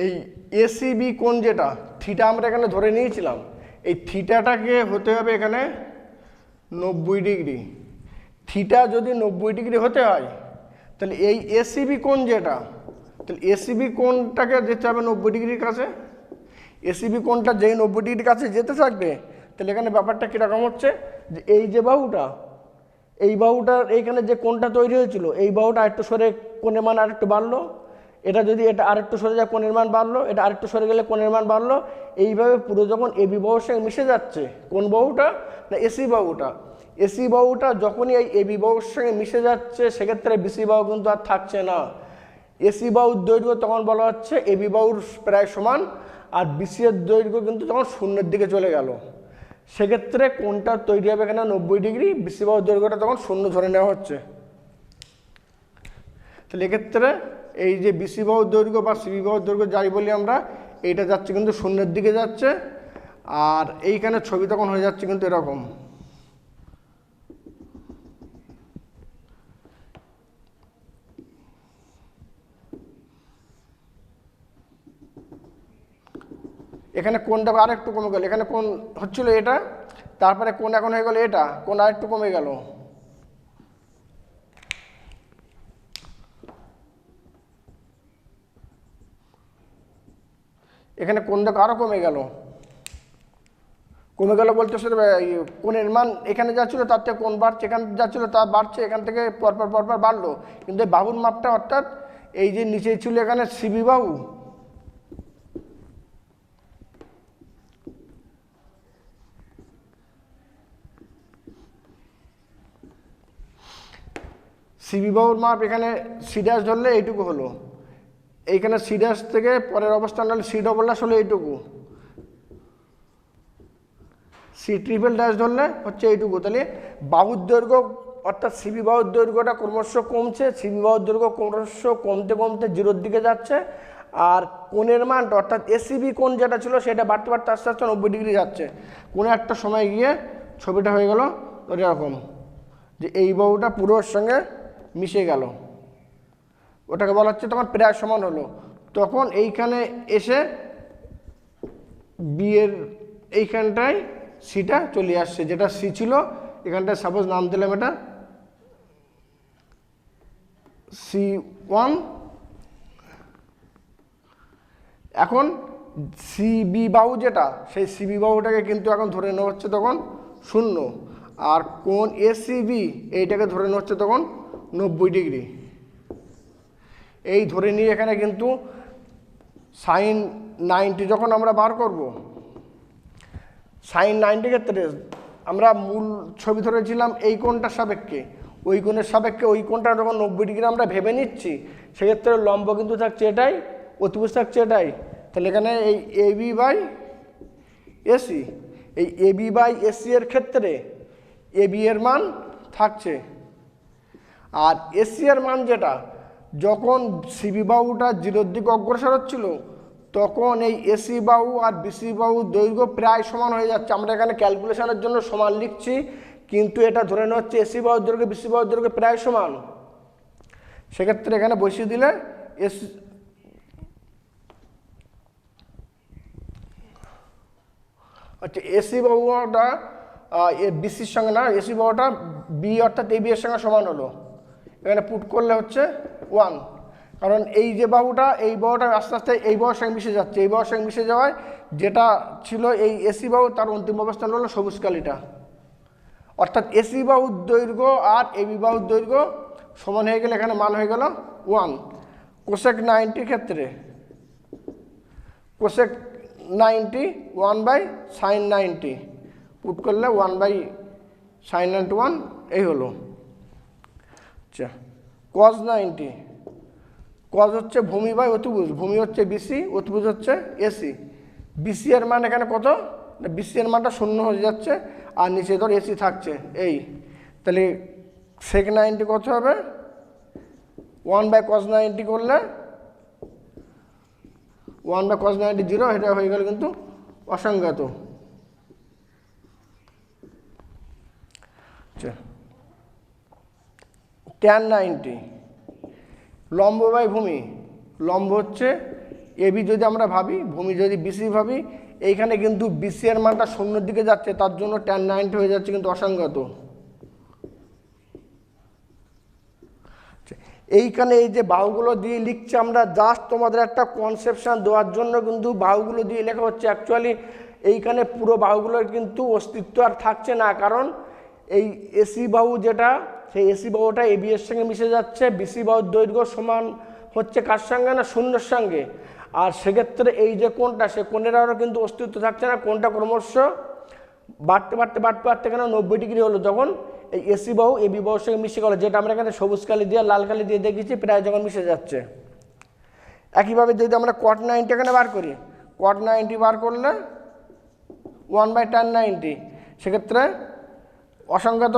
এই এসিবি কোণ যেটা থিটা আমরা এখানে ধরে নিয়েছিলাম, এই থিটাটাকে হতে হবে এখানে 90 ডিগ্রি। থিটা যদি 90 ডিগ্রি হতে হয় তাহলে এই এসিবি কোণ যেটা, তাহলে এসিবি কোণটাকে যেতে হবে 90 ডিগ্রির কাছে। এসিবি কোণটা যেই 90 ডিগ্রির কাছে যেতে থাকবে, তাহলে এখানে ব্যাপারটা কীরকম হচ্ছে যে এই যে বাহুটা, এই বাহুটার এইখানে যে কোণটা তৈরি হয়েছিল, এই বাহুটা আরেকটু সরে কোণের মান আরেকটু বাড়লো, এটা যদি এটা আরেকটু সরে যায় কোণের মান বাড়লো, এটা আরেকটু সরে গেলে কোণের মান বাড়লো। এইভাবে পুরো যখন এবি বাহুর সঙ্গে মিশে যাচ্ছে, কোন বাহুটা না এসি বাহুটা, এসি বাহুটা যখনই এই এবি বাহুর সঙ্গে মিশে যাচ্ছে, সেক্ষেত্রে বিসি বাহু কিন্তু আর থাকছে না। এসি বাহুর দৈর্ঘ্য তখন বলা হচ্ছে এবি বাহুর প্রায় সমান, আর বিসি এর দৈর্ঘ্য কিন্তু তখন শূন্যের দিকে চলে গেল। সেক্ষেত্রে কোণটা তৈরি হবে এখানে 90 ডিগ্রি, বিসি বাহুর দৈর্ঘ্যটা তখন শূন্য ধরে নেওয়া হচ্ছে। তাহলে এক্ষেত্রে এই যে বিসি বাহুর দৈর্ঘ্য বা সিবি বাহুর দৈর্ঘ্য যাই বলি আমরা, এইটা যাচ্ছে কিন্তু শূন্যের দিকে যাচ্ছে, আর এইখানে ছবি তখন হয়ে যাচ্ছে কিন্তু এরকম। এখানে কোণটা আরেকটু কমে গেল, এখানে কোণ হচ্ছিল এটা, তারপরে কোণ এখন হয়ে গেল এটা, কোণ আরেকটু কমে গেল। এখানে কোণ দেখো আরও কমে গেল। কমে গেল বলতে সেটা কোণের মান এখানে যা ছিল তার থেকে কোণ বাড়ছে, এখানে যা ছিল তা বাড়ছে, এখান থেকে পরপর পরপর বাড়লো। কিন্তু এই বাহুর মাপটা অর্থাৎ এই যে নিচে ছিল এখানে সিবি বাহু, সিবি বাহুর মাপ এখানে সি ড্যাশ ধরলে এইটুকু হলো, এইখানে সি ড্যাশ থেকে পরের অবস্থান হলে সি ডবল ড্যাশ হলো এইটুকু, সি ট্রিপল ড্যাশ ধরলে হচ্ছে এইটুকু। তাহলে বাহুর দৈর্ঘ্য অর্থাৎ সিবি বাহুর দৈর্ঘ্যটা ক্রমশ কমছে, সিবি বাহুর দৈর্ঘ্য ক্রমশ কমতে কমতে 0-র দিকে যাচ্ছে, আর কোণের মানটা অর্থাৎ এসিবি কোণ যেটা ছিল সেটা বাড়তে বাড়তে আস্তে আস্তে 90 ডিগ্রি যাচ্ছে। কোনো একটা সময় গিয়ে ছবিটা হয়ে গেল এরকম, যে এই বাহুটা পুরোর সঙ্গে মিশে গেল, ওটাকে বলা হচ্ছে তখন প্রায় সমান হলো। তখন এইখানে এসে বি এর এইখানটায় সিটা চলে আসছে, যেটা সি ছিল এখানটায় সাপোজ নাম দিলাম এটা C1। এখন সিবি বাহু যেটা, সেই সিবি বাহুটাকে কিন্তু এখন ধরে নেওয়া হচ্ছে তখন 0, আর কোণ এসিবি এইটাকে ধরে নেওয়া হচ্ছে তখন 90 ডিগ্রি। এই ধরে নিয়ে এখানে কিন্তু সাইন 90 যখন আমরা বার করব, সাইন 90 ক্ষেত্রে আমরা মূল ছবি ধরেছিলাম এই কোণটার সাপেক্ষে, ওই কোণের সাপেক্ষে ওই কোণটা যখন 90 ডিগ্রি আমরা ভেবে নিচ্ছি, সেক্ষেত্রে লম্ব কিন্তু থাকছে এটাই, অতিভুজ থাকছে এটাই। তাহলে এখানে এই এবি বাই এসি, এই এবি বাই এসি এর ক্ষেত্রে এবি এর মান থাকছে, আর এসি এর মান যেটা যখন সিবি বাহুটা 0-র দিকে অগ্রসর হচ্ছিল, তখন এই এসি বাহু আর বিসি বাহু দৈর্ঘ্য প্রায় সমান হয়ে যাচ্ছে। আমরা এখানে ক্যালকুলেশনের জন্য সমান লিখছি, কিন্তু এটা ধরে নেওয়া হচ্ছে এসি বাহুর দৈর্ঘ্য বিসি বাহুর দৈর্ঘ্য প্রায় সমান। সেক্ষেত্রে এখানে বসিয়ে দিলে আচ্ছা এসি বাহুটা বিসির সঙ্গে না, এসি বাহুটা বি অর্থাৎ এবি এর সঙ্গে সমান হলো, এখানে পুট করলে হচ্ছে 1, কারণ এই যে বাহুটা এই বাহুটা আস্তে আস্তে এই বাহুর সঙ্গে মিশে যাচ্ছে, এই বাহুর সঙ্গে মিশে যাওয়ায় যেটা ছিল এই এসি বাহু তার অন্তিম অবস্থান হলো সবুজ কালিটা, অর্থাৎ এসি বাহুর দৈর্ঘ্য আর এবি বাহুর দৈর্ঘ্য সমান হয়ে গেলে এখানে মান হয়ে গেল 1। কোসেক 90 ক্ষেত্রে কোসেক 90 1/sin 90 পুট করলে 1/sin 91 এই হলো। আচ্ছা cos 90, cos হচ্ছে ভূমি বাই অতিভুজ, ভূমি হচ্ছে বিসি, অতিভুজ হচ্ছে এসি। বিসি এর মান এখানে কত, বিসি এর মানটা 0 হয়ে যাচ্ছে আর নিচে ধর এসি থাকছে এই, তাহলে sec 90 কত হবে 1/cos 90 করলে 1/cos 90 0, এটা হয়ে গেল কিন্তু অসংজ্ঞাত। আচ্ছা tan 90 লম্ব বাই ভূমি, লম্ব হচ্ছে এবি যদি আমরা ভাবি, ভূমি যদি বিসি ভাবি, এইখানে কিন্তু বিসি এর মানটা 0-র দিকে যাচ্ছে, তার জন্য tan 90 হয়ে যাচ্ছে কিন্তু অসংজ্ঞাত। এইখানে এই যে বাহুগুলো দিয়ে লিখছি আমরা, জাস্ট তোমাদের একটা কনসেপশন দেওয়ার জন্য কিন্তু বাহুগুলো দিয়ে লেখা হচ্ছে। অ্যাকচুয়ালি এইখানে পুরো বাহুগুলোর কিন্তু অস্তিত্ব আর থাকছে না, কারণ এই এসি বাহু যেটা, সেই এসি বাহুটা এবি এর সঙ্গে মিশে যাচ্ছে। বিসি বাহুর দৈর্ঘ্য সমান হচ্ছে কার সঙ্গে না 0-র সঙ্গে, আর সেক্ষেত্রে এই যে কোণটা, সে কোণের আরও কিন্তু অস্তিত্ব থাকছে না। কোণটা ক্রমশ বাড়তে বাড়তে বাড়তে বাড়তে এখানে 90 ডিগ্রি হলো, যখন এই এসি বাহু এবি বাহুর সঙ্গে মিশে গেল, যেটা আমরা এখানে সবুজ কালি দিয়ে লাল কালি দিয়ে দেখেছি, প্রায় যখন মিশে যাচ্ছে। একইভাবে যদি আমরা cot 90 এখানে বার করি, cot 90 বার করলে 1/tan 90, সেক্ষেত্রে অসংজ্ঞাত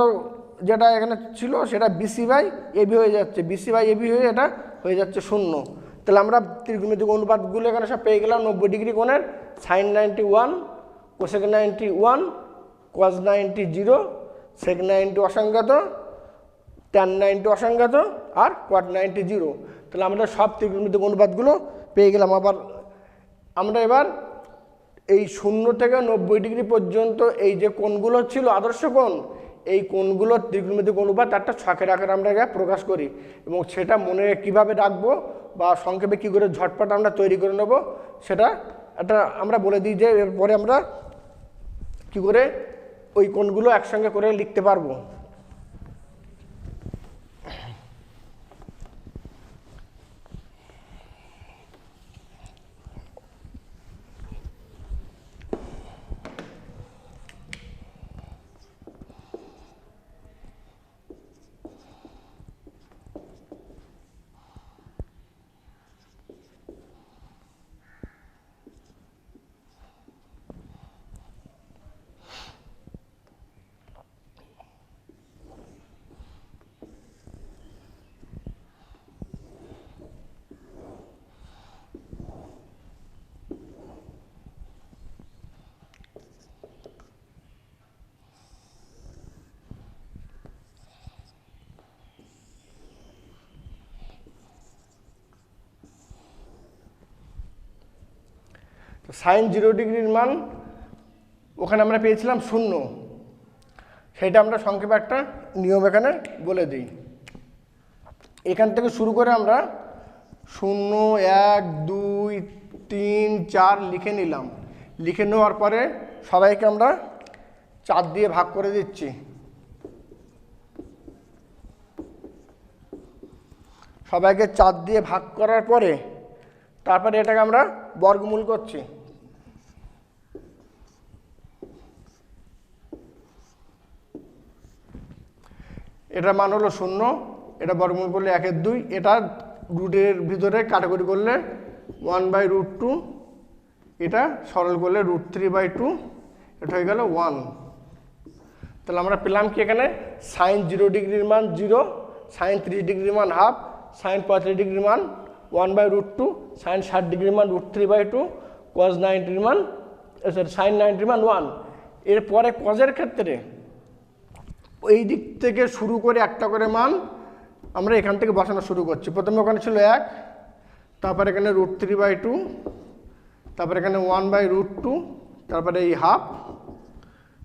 যেটা এখানে ছিল সেটা বিসি বাই এবি হয়ে যাচ্ছে, বিসি বাই এবি হয়ে এটা হয়ে যাচ্ছে 0। তাহলে আমরা ত্রিকোণমিতিক অনুপাতগুলো এখানে সব পেয়ে গেলাম। 90 ডিগ্রি কোণের sin 90 1, cosec 90 1, cos 90 0, sec 90 অসংজ্ঞাত, tan 90 অসংজ্ঞাত আর cot 90 0। তাহলে আমরা সব ত্রিকোণমিতিক অনুপাতগুলো পেয়ে গেলাম। আবার আমরা এবার এই 0 থেকে 90 ডিগ্রি পর্যন্ত এই যে কোণগুলো ছিল আদর্শ কোণ, এই কোণগুলোর ত্রিকোণমিতিক অনুপাত একটা ছকের আকারে আমরা প্রকাশ করি, এবং সেটা মনে কিভাবে রাখবো বা সংক্ষেপে কী করে ঝটপট আমরা তৈরি করে নেব সেটা একটা আমরা বলে দিই, যে এরপরে আমরা কী করে ওই কোণগুলো একসঙ্গে করে লিখতে পারবো। সাইন 0 ডিগ্রির মান ওখানে আমরা পেয়েছিলাম 0, সেটা আমরা সংক্ষেপে একটা নিয়ম এখানে বলে দিই। এখান থেকে শুরু করে আমরা 0 1 2 3 4 লিখে নিলাম। লিখে নেওয়ার পরে সবাইকে আমরা 4 দিয়ে ভাগ করে দিচ্ছি। সবাইকে 4 দিয়ে ভাগ করার পরে তারপরে এটাকে আমরা বর্গমূল করছি। এটার মান হলো 0, এটা বর্গমূল করলে 1 এর 2, এটা রুটের ভিতরে কাটাকুটি করলে 1/√2, এটা সরল করলে √3/2, এটা হয়ে গেল 1। তাহলে আমরা পেলাম কি এখানে সাইন 0 ডিগ্রির মান 0, সাইন 30 ডিগ্রির মান হাফ, সাইন 35 ডিগ্রির মান 1/√2, সাইন 60 ডিগ্রির মান √3/2, cos 90 মান সাইন 90 মান 1। এরপরে কজের ক্ষেত্রে এই দিক থেকে শুরু করে একটা করে মান আমরা এখান থেকে বসানো শুরু করছি। প্রথমে ওখানে ছিল 1, তারপরে এখানে √3/2, তারপরে এখানে 1/√2, তারপরে এই হাফ,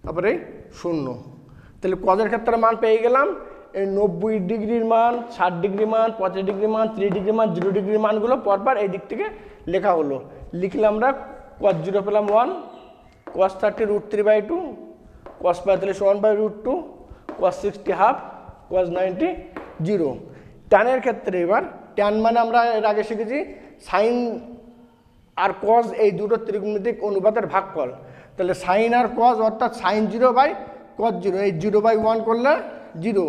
তারপরে এই 0। তাহলে কজের ক্ষেত্রে মান পেয়ে গেলাম। এই 90 ডিগ্রির মান, 60 ডিগ্রি মান, 35 ডিগ্রি মান, 30 ডিগ্রি মান, 0 ডিগ্রির মানগুলো পরপর এই দিক থেকে লেখা হলো। লিখলে আমরা cos 0 পেলাম 1, cos 30 √3/2, cos 45 1/√2, cos 60 half, cos 90 0। টানের ক্ষেত্রে এবার ট্যান মানে আমরা এর আগে শিখেছি সাইন আর কজ এই দুটো ত্রিকোণমিতিক অনুপাতের ভাগফল। তাহলে সাইন আর কজ অর্থাৎ সাইন 0/cos 0, এই 0/1 করলে 0,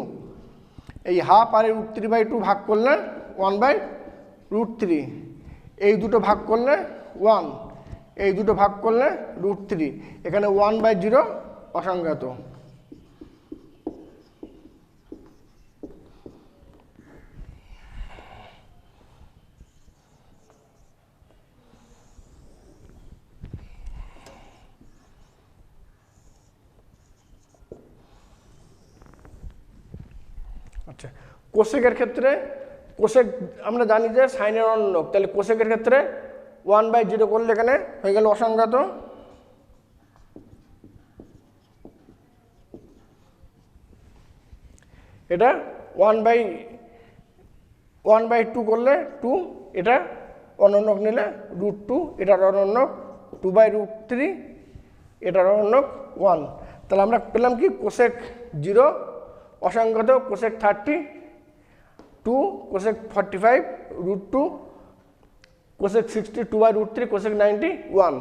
এই হাফ আর এই √3/2 ভাগ করলে 1/√3, এই দুটো ভাগ করলে 1, এই দুটো ভাগ করলে √3, এখানে 1/0 অসংজ্ঞাত। আচ্ছা, কোসেকের ক্ষেত্রে কোসেক আমরা জানি যে সাইনের অনন্যক, তাহলে কোসেকের ক্ষেত্রে 1/0 করলে এখানে হয়ে গেল অসংজ্ঞাত। এটা 1/2 করলে 2, এটা অনন্যক নিলে √2, এটার অনন্যক 2/√3, এটার অনন্যক 1। তাহলে আমরা পেলাম কি কোসেক 0 অসংজ্ঞাত, কোসেক 30 2, কোসেক 45 √2, কোসেক 60 2/√3, কোসেক 90 1।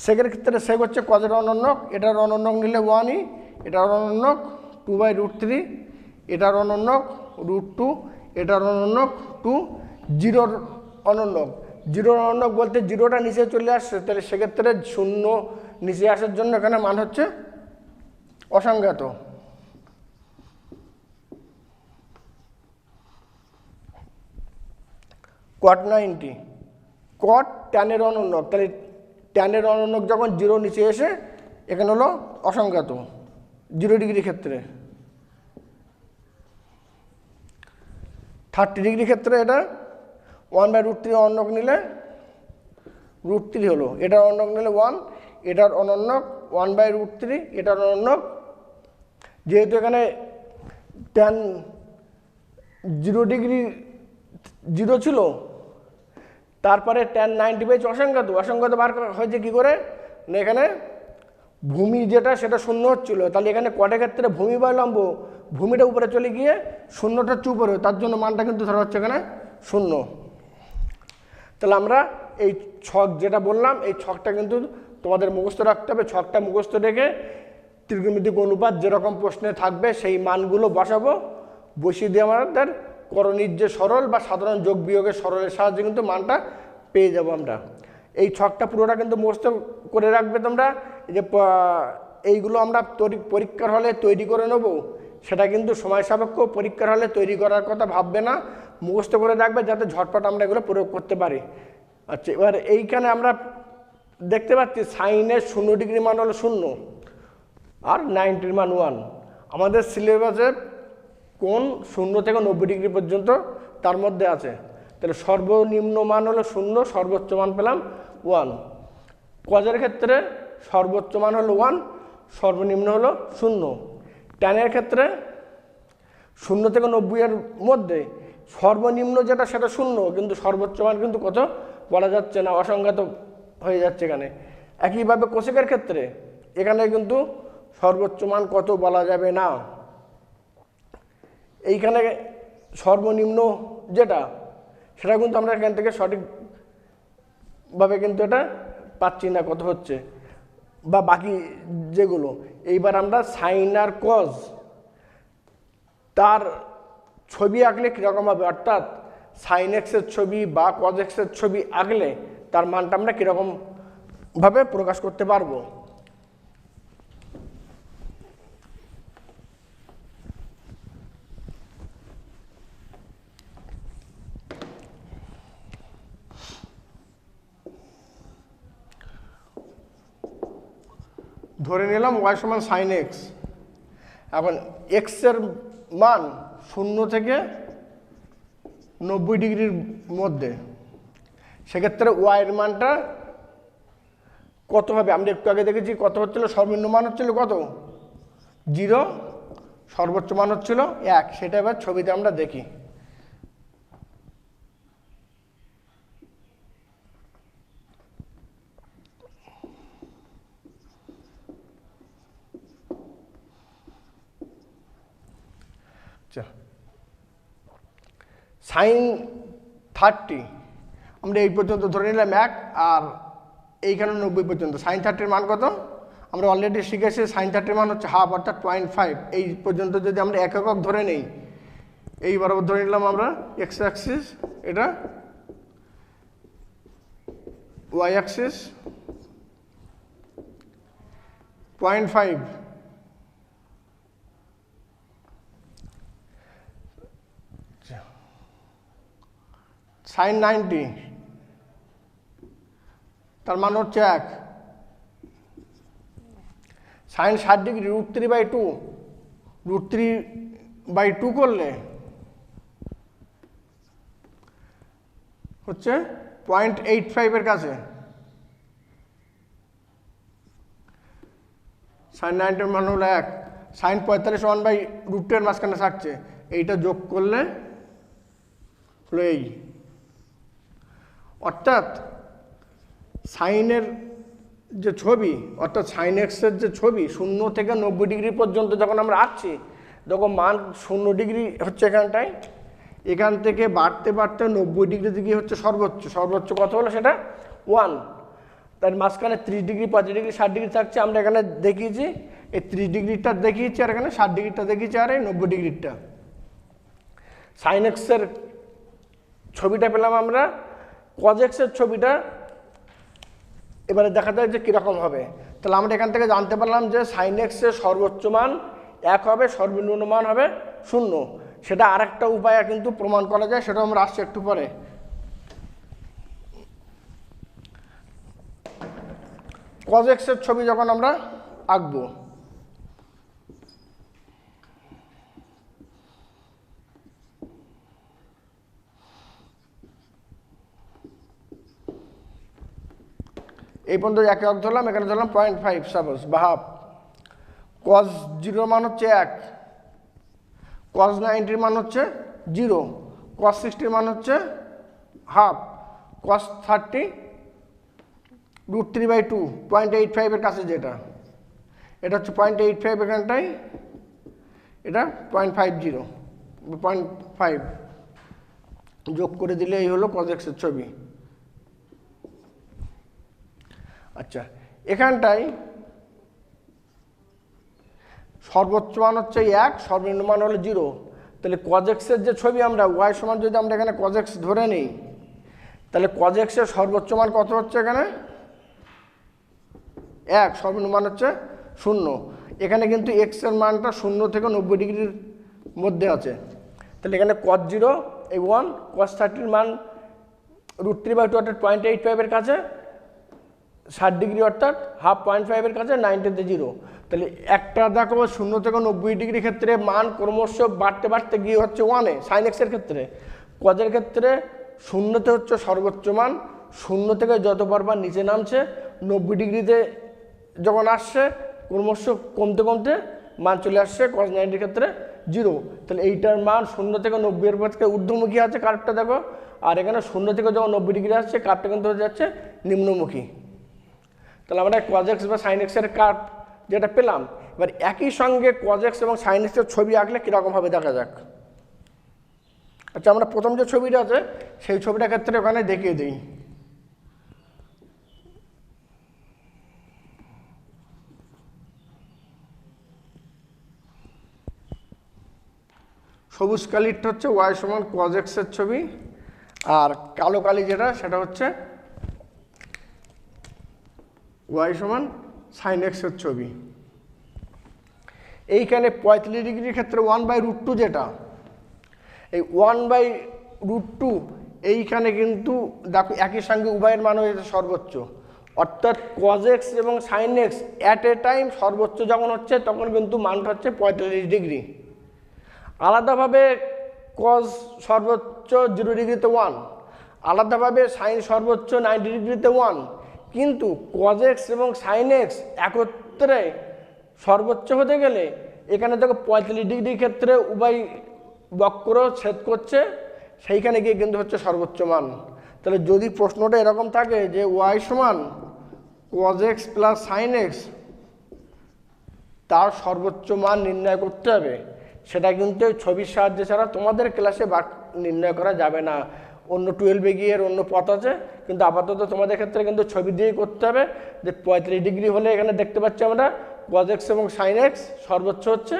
সেকের ক্ষেত্রে সেক হচ্ছে কজের অনন্যক, এটার অনন্যক নিলে 1ই, এটার অনন্যক 2/√3, এটার অনন্যক √2, এটার অনন্যক 2, 0-র অনন্যক। 0-র অনন্যক বলতে 0টা নিচে চলে আসছে, তাহলে সেক্ষেত্রে 0 নিচে আসার জন্য এখানে মান হচ্ছে অসংজ্ঞাত। cot 90, cot ট্যানের অনন্যক, তাহলে ট্যানের অনন্যক যখন 0 নিচে এসে এখানে হলো অসংজ্ঞাত 0 ডিগ্রি ক্ষেত্রে। 30 ডিগ্রি ক্ষেত্রে এটা 1/√3 অনন্যক নিলে √3 হলো, এটার অনন্যক নিলে 1, এটার অনন্যক 1/√3, এটার অনন্যক, যেহেতু এখানে ট্যান 0 ডিগ্রি 0 ছিল, তারপরে ট্যান 90 পেয়েছে অসংজ্ঞাত। অসংজ্ঞাত বার হয়েছে কী করে না, এখানে ভূমি যেটা সেটা 0 হচ্ছিল, তাহলে এখানে কটের ক্ষেত্রে ভূমি বা লম্ব, ভূমিটা উপরে চলে গিয়ে 0টা হচ্ছে উপরে, তার জন্য মানটা কিন্তু ধরা হচ্ছে এখানে 0। তাহলে আমরা এই ছক যেটা বললাম, এই ছকটা কিন্তু তোমাদের মুখস্থ রাখতে হবে। ছকটা মুখস্থ রেখে ত্রিকোণমিতিক অনুপাত যেরকম প্রশ্নে থাকবে সেই মানগুলো বসাবো, বসিয়ে দিয়ে আমাদের করণীর যে সরল বা সাধারণ যোগ বিয়োগের সরলের সাহায্যে কিন্তু মানটা পেয়ে যাব আমরা। এই ছকটা পুরোটা কিন্তু মুখস্থ করে রাখবে তোমরা, যে এইগুলো আমরা পরীক্ষার হলে তৈরি করে নেব, সেটা কিন্তু সময় সাপেক্ষ। পরীক্ষার হলে তৈরি করার কথা ভাববে না, মুখস্থ করে রাখবে যাতে ঝটপট আমরা এগুলো প্রয়োগ করতে পারি। আচ্ছা, এবার এইখানে আমরা দেখতে পাচ্ছি সাইনের 0 ডিগ্রি মান হলো 0 আর 90-র মান 1। আমাদের সিলেবাসে কোন 0 থেকে 90 ডিগ্রি পর্যন্ত তার মধ্যে আছে, তাহলে সর্বনিম্ন মান হলো 0, সর্বোচ্চ মান পেলাম 1। কজের ক্ষেত্রে সর্বোচ্চ মান হলো 1, সর্বনিম্ন হলো 0। ট্যানের ক্ষেত্রে 0 থেকে 90-এর মধ্যে সর্বনিম্ন যেটা সেটা 0, কিন্তু সর্বোচ্চ মান কিন্তু কত বলা যাচ্ছে না, অসংজ্ঞাত হয়ে যাচ্ছে এখানে। একইভাবে কোসেকের ক্ষেত্রে এখানে কিন্তু সর্বোচ্চ মান কত বলা যাবে না, এইখানে সর্বনিম্ন যেটা সেটা কিন্তু আমরা এখান থেকে সঠিকভাবে কিন্তু এটা পাচ্ছি না কত হচ্ছে, বা বাকি যেগুলো। এইবার আমরা সাইন আর কজ তার ছবি আঁকলে কীরকম হবে, অর্থাৎ সাইন এক্সের ছবি বা কজ এক্সের ছবি আঁকলে তার মানটা আমরা কীরকমভাবে প্রকাশ করতে পারবো। ধরে নিলাম y সমান সাইন এক্স। এখন এক্সের মান 0 থেকে 90 ডিগ্রির মধ্যে, সেক্ষেত্রে ওয়াইয়ের মানটা কত হবে? আমরা একটু আগে দেখেছি কত হচ্ছিল, সর্বনিম্ন মান হচ্ছিল কত 0, সর্বোচ্চ মান হচ্ছিল 1। সেটা এবার ছবিতে আমরা দেখি। সাইন 30, আমরা এই পর্যন্ত ধরে নিলাম 1, আর এইখানে 90 পর্যন্ত। সাইন 30 মান কত? আমরা অলরেডি শিখেছি সাইন 30 মান হচ্ছে হাফ, অর্থাৎ 0.5। এই পর্যন্ত যদি আমরা একক ধরে নেই, এই বরাবর ধরে নিলাম আমরা এক্স অ্যাক্সিস, এটা ওয়াই অ্যাক্সিস 0.5। সাইন 90 তার মান হচ্ছে 1। সাইন 60 ডিগ্রি √3/2, √3/2 করলে হচ্ছে 0.85 এর কাছে। সাইন 90 মান হলো 1। সাইন 45 1/√2 এর মাঝখানে থাকছে, এইটা যোগ করলে হলো এই। অর্থাৎ সাইনের যে ছবি, অর্থাৎ সাইন এক্সের যে ছবি 0 থেকে 90 ডিগ্রি পর্যন্ত যখন আমরা আঁকছি, তখন মান 0 ডিগ্রি হচ্ছে এখানটায়, এখান থেকে বাড়তে বাড়তে 90 ডিগ্রি দিকে হচ্ছে সর্বোচ্চ। সর্বোচ্চ কত হলো সেটা 1। তার মাঝখানে 30 ডিগ্রি 35 ডিগ্রি 60 ডিগ্রি থাকছে। আমরা এখানে দেখিয়েছি এই 30 ডিগ্রিটা দেখিয়েছি, আর এখানে 60 ডিগ্রিটা দেখিয়েছি, আর এই 90 ডিগ্রিটা। সাইন এক্সের ছবিটা পেলাম আমরা। কজ এক্সের ছবিটা এবারে দেখা যায় যে কীরকম হবে। তাহলে আমরা এখান থেকে জানতে পারলাম যে সাইন এক্সের সর্বোচ্চ মান 1 হবে, সর্বনিম্ন মান হবে 0। সেটা আরেকটা উপায়ে কিন্তু প্রমাণ করা যায়, সেটা আমরা আসছি একটু পরে। কজ এক্সের ছবি যখন আমরা আঁকবো, এই পর্যন্ত একক ধরলাম, এখানে ধরলাম 0.5 সাপোজ বা হাফ। কজ 0 মান হচ্ছে 1, কজ 90 মান হচ্ছে 0, কজ 60 মান হচ্ছে হাফ, কজ 30 √3/2 0.85 এর কাছে, যেটা এটা হচ্ছে 0.85 এখানটাই, এটা 0.50 0.5 যোগ করে দিলে এই হলো কজ এক্সের ছবি। আচ্ছা, এখানটায় সর্বোচ্চ মান হচ্ছে 1, সর্বনিম্ন মান হলো 0। তাহলে কজ এক্সের যে ছবি আমরা ওয়াই সমান যদি আমরা এখানে কজ এক্স ধরে নিই, তাহলে কজ এক্সের সর্বোচ্চ মান কত হচ্ছে এখানে 1, সর্বনিম্ন মান হচ্ছে 0। এখানে কিন্তু এক্সের মানটা 0 থেকে 90 ডিগ্রির মধ্যে আছে। তাহলে এখানে কজ 0 এই 1, কজ 30 মান √3/2 অর্থাৎ 0.85 এর কাছে, 60 ডিগ্রি অর্থাৎ হাফ 0.5 এর কাছে, 90তে 0। তাহলে একটা দেখো 0 থেকে 90 ডিগ্রি ক্ষেত্রে মান ক্রমশ বাড়তে বাড়তে গিয়ে হচ্ছে 1-এ সাইন এক্সের ক্ষেত্রে। কজের ক্ষেত্রে 0তে হচ্ছে সর্বোচ্চ মান, 0 থেকে যত বারবার নিচে নামছে 90 ডিগ্রিতে যখন আসছে ক্রমশ কমতে কমতে মান চলে আসছে কজ 90 ক্ষেত্রে 0। তাহলে এইটার মান 0 থেকে 90 এর পথে ঊর্ধ্বমুখী আছে কার্ভটা দেখো, আর এখানে 0 থেকে যখন 90 ডিগ্রি আসছে কার্ভটা কিন্তু হয়ে যাচ্ছে নিম্নমুখী। তাহলে আমরা কজ এক্স বা সাইন এক্সের কার্ভ যেটা পেলাম, এবার একই সঙ্গে কজ এক্স এবং সাইন এক্সের ছবি আঁকলে কীরকমভাবে দেখা যাক। আচ্ছা, আমরা প্রথম যে ছবিটা আছে সেই ছবিটার ক্ষেত্রে ওখানে দেখিয়ে দিই। সবুজ কালিটা হচ্ছে ওয়াই সমান কজ এক্সের ছবি, আর কালো কালি যেটা সেটা হচ্ছে ওয়াই সমান সাইন এক্সের ছবি। এইখানে 45 ডিগ্রির ক্ষেত্রে 1/√2 যেটা, এই 1/√2 এইখানে কিন্তু দেখো একই সঙ্গে উভয়ের মান হয়েছে সর্বোচ্চ। অর্থাৎ কজ এক্স এবং sine x at a time সর্বোচ্চ যখন হচ্ছে তখন কিন্তু মানটা হচ্ছে 45 ডিগ্রি। আলাদাভাবে কজ সর্বোচ্চ 0 ডিগ্রিতে 1, আলাদাভাবে সাইন সর্বোচ্চ 90 ডিগ্রিতে 1। কিন্তু কজ এক্স এবং সাইন এক্স একত্রে সর্বোচ্চ হতে গেলে এখানে দেখো 45 ডিগ্রির ক্ষেত্রে উভয় বক্র ছেদ করছে, সেইখানে গিয়ে কিন্তু হচ্ছে সর্বোচ্চ মান। তাহলে যদি প্রশ্নটা এরকম থাকে যে ওয়াই সমান cos x plus sine x, তার সর্বোচ্চ মান নির্ণয় করতে হবে, সেটা কিন্তু ছবির সাহায্যে ছাড়া তোমাদের ক্লাসে নির্ণয় করা যাবে না। অন্য 12-এ গিয়ে অন্য পথ আছে, কিন্তু আপাতত তোমাদের ক্ষেত্রে কিন্তু ছবি দিয়েই করতে হবে। যে 35 ডিগ্রি হলে এখানে দেখতে পাচ্ছি আমরা cos x এবং sin x সর্বোচ্চ হচ্ছে,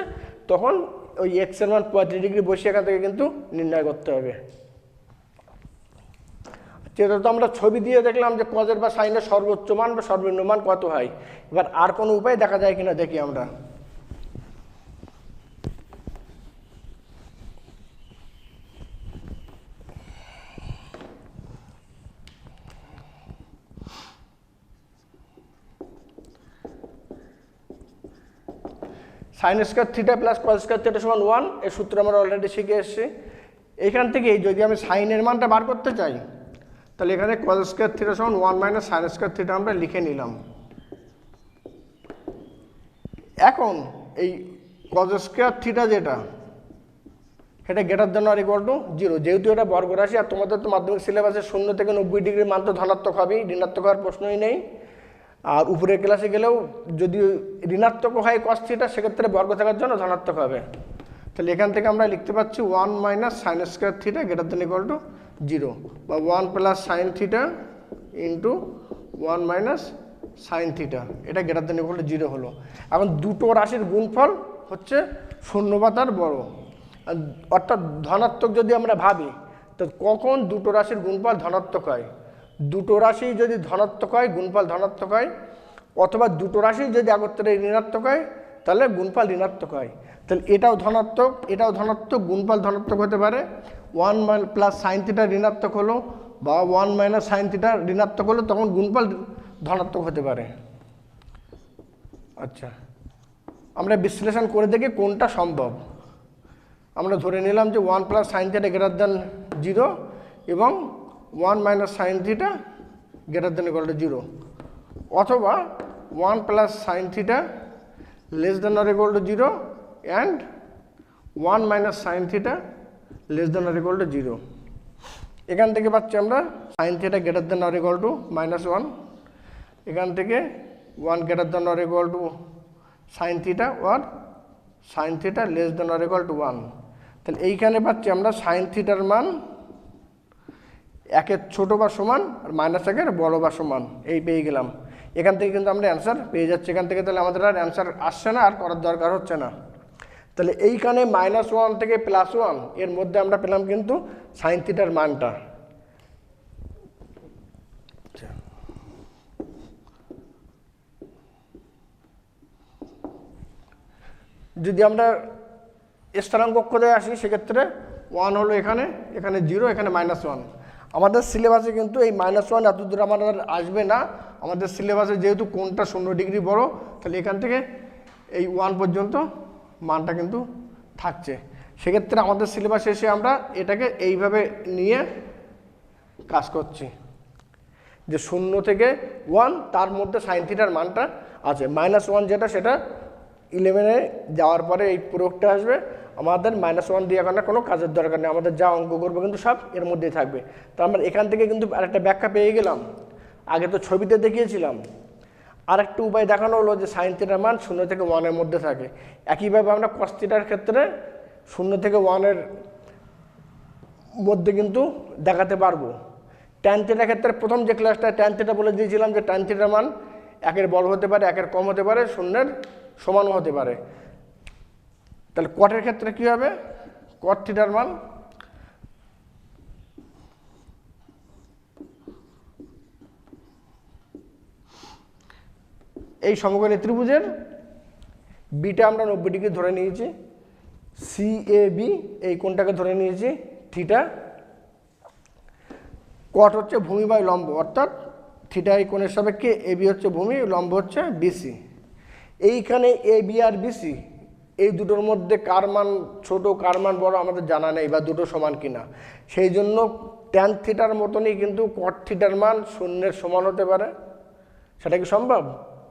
তখন ওই x এর মান 35 ডিগ্রি বসিয়ে এখান থেকে কিন্তু নির্ণয় করতে হবে। যেটা তো আমরা ছবি দিয়ে দেখলাম যে cos বা sin এর সর্বোচ্চ মান বা সর্বনিম্ন মান কত হয়। এবার আর কোনো উপায় দেখা যায় কিনা দেখি আমরা। sin square theta plus cos square theta সমান 1, এর সূত্র আমরা অলরেডি শিখে এসেছি। এইখান থেকে যদি আমি sin এর মানটা বার করতে চাই, তাহলে এখানে cos স্কয়ার থিটা সমান 1 মাইনাস sin স্কয়ার থিটা আমরা লিখে নিলাম। এখন এই cos স্কয়ার থিটা যেটা, এটা greater than or equal to 0, যেহেতু এটা বর্গ রাশি আর তোমাদের তো মাধ্যমিক সিলেবাসে 0 থেকে 90 ডিগ্রির মান তো ধনাত্মক হবেই, ঋণাত্মক হওয়ার প্রশ্নই নেই। আর উপরের ক্লাসে গেলেও যদি ঋণাত্মক হয় cos থিটা, সেক্ষেত্রে বর্গ থাকার জন্য ধনাত্মক হবে। তাহলে এখান থেকে আমরা লিখতে পাচ্ছি 1 minus sine square theta greater than equal to 0, বা 1 plus sine theta into 1 minus sine theta, এটা গ্রেটার দেন ইকুয়াল টু 0 হলো। এখন দুটো রাশির গুণফল হচ্ছে শূন্য বা তার বড়, অর্থাৎ ধনাত্মক যদি আমরা ভাবি, তো কখন দুটো রাশির গুণফল ধনাত্মক হয়? দুটো রাশি যদি ধনাত্মক হয় গুণফল ধনাত্মক হয়, অথবা দুটো রাশি যদি একত্রে ঋণাত্মক হয় তাহলে গুণফল ঋণাত্মক হয়। তাহলে এটাও ধনাত্মক, গুণফল ধনাত্মক হতে পারে। 1 প্লাস সাইন থিটা ঋণাত্মক হলো বা 1 মাইনাস সাইন থিটা ঋণাত্মক হলো, তখন গুণফল ধনাত্মক হতে পারে। আচ্ছা, আমরা বিশ্লেষণ করে দেখি কোনটা সম্ভব। আমরা ধরে নিলাম যে 1 plus sine theta greater than 0 এবং 1 minus sine theta greater than equal to 0, অথবা 1 plus sine theta less than or equal to 0 and 1 minus sine theta less than or equal to 0। এখান থেকে পাচ্ছি আমরা sine theta greater than or equal to -1, এখান থেকে 1 greater than or equal to sine theta or sine theta less than or equal to 1। তাহলে এইখানে পাচ্ছি আমরা সাইন থিটার মান 1-এর ছোটো বা সমান আর -1-এর বড় বা সমান, এই পেয়ে গেলাম। এখান থেকে কিন্তু আমরা অ্যান্সার পেয়ে যাচ্ছি এখান থেকে, তাহলে আমাদের আর অ্যান্সার আসছে না, আর করার দরকার হচ্ছে না। তাহলে এইখানে -1 থেকে +1 এর মধ্যে আমরা পেলাম কিন্তু সাইন থিটার মানটা। যদি আমরা স্থানাঙ্ক অক্ষরে আসি, সেক্ষেত্রে 1 হলো এখানে, এখানে 0, এখানে -1। আমাদের সিলেবাসে কিন্তু এই -1 এত দূর আমাদের আসবে না। আমাদের সিলেবাসে যেহেতু কোণটা 0 ডিগ্রি বড়, তাহলে এখান থেকে এই 1 পর্যন্ত মানটা কিন্তু থাকছে। সেক্ষেত্রে আমাদের সিলেবাসে এসে আমরা এটাকে এইভাবে নিয়ে কাজ করছি যে 0 থেকে 1 তার মধ্যে সাইন থিটার মানটা আছে। -1 যেটা, সেটা 11-এ যাওয়ার পরে এই প্রয়োগটা আসবে। আমাদের -1 দিয়ে এখানে কোনো কাজের দরকার নেই, আমাদের যা অঙ্ক করবো কিন্তু সব এর মধ্যেই থাকবে। তো আমরা এখান থেকে কিন্তু আরেকটা ব্যাখ্যা পেয়ে গেলাম। আগে তো ছবিতে দেখিয়েছিলাম, আরেকটা উপায় দেখানো হলো যে সাইন থিটার মান 0 থেকে 1-এর মধ্যে থাকে। একইভাবে আমরা কস থিটার ক্ষেত্রে 0 থেকে 1-এর মধ্যে কিন্তু দেখাতে পারবো। ট্যান থিটার ক্ষেত্রে প্রথম যে ক্লাসটা ট্যান থিটা বলে দিয়েছিলাম যে ট্যান থিটার মান 1-এর বড় হতে পারে, 1-এর কম হতে পারে, 0-এর সমানও হতে পারে। তাহলে কটের ক্ষেত্রে কী হবে? কট থিটার মান এই সমকোণী ত্রিভুজের বিটা আমরা 90 ডিগ্রি ধরে নিয়েছি, CAB এই কোণটাকে ধরে নিয়েছি থিটা। কট হচ্ছে ভূমি বাই লম্ব, অর্থাৎ থিটা এই কোণের সাপেক্ষে AB হচ্ছে ভূমি, লম্ব হচ্ছে BC। এইখানে AB আর BC এই দুটোর মধ্যে কার মান ছোট কার মান বড় আমাদের জানা নেই, বা দুটো সমান কিনা। সেই জন্য ট্যান থিটার মতনই কিন্তু কট থিটার মান 0-এর সমান হতে পারে। সেটা কি সম্ভব?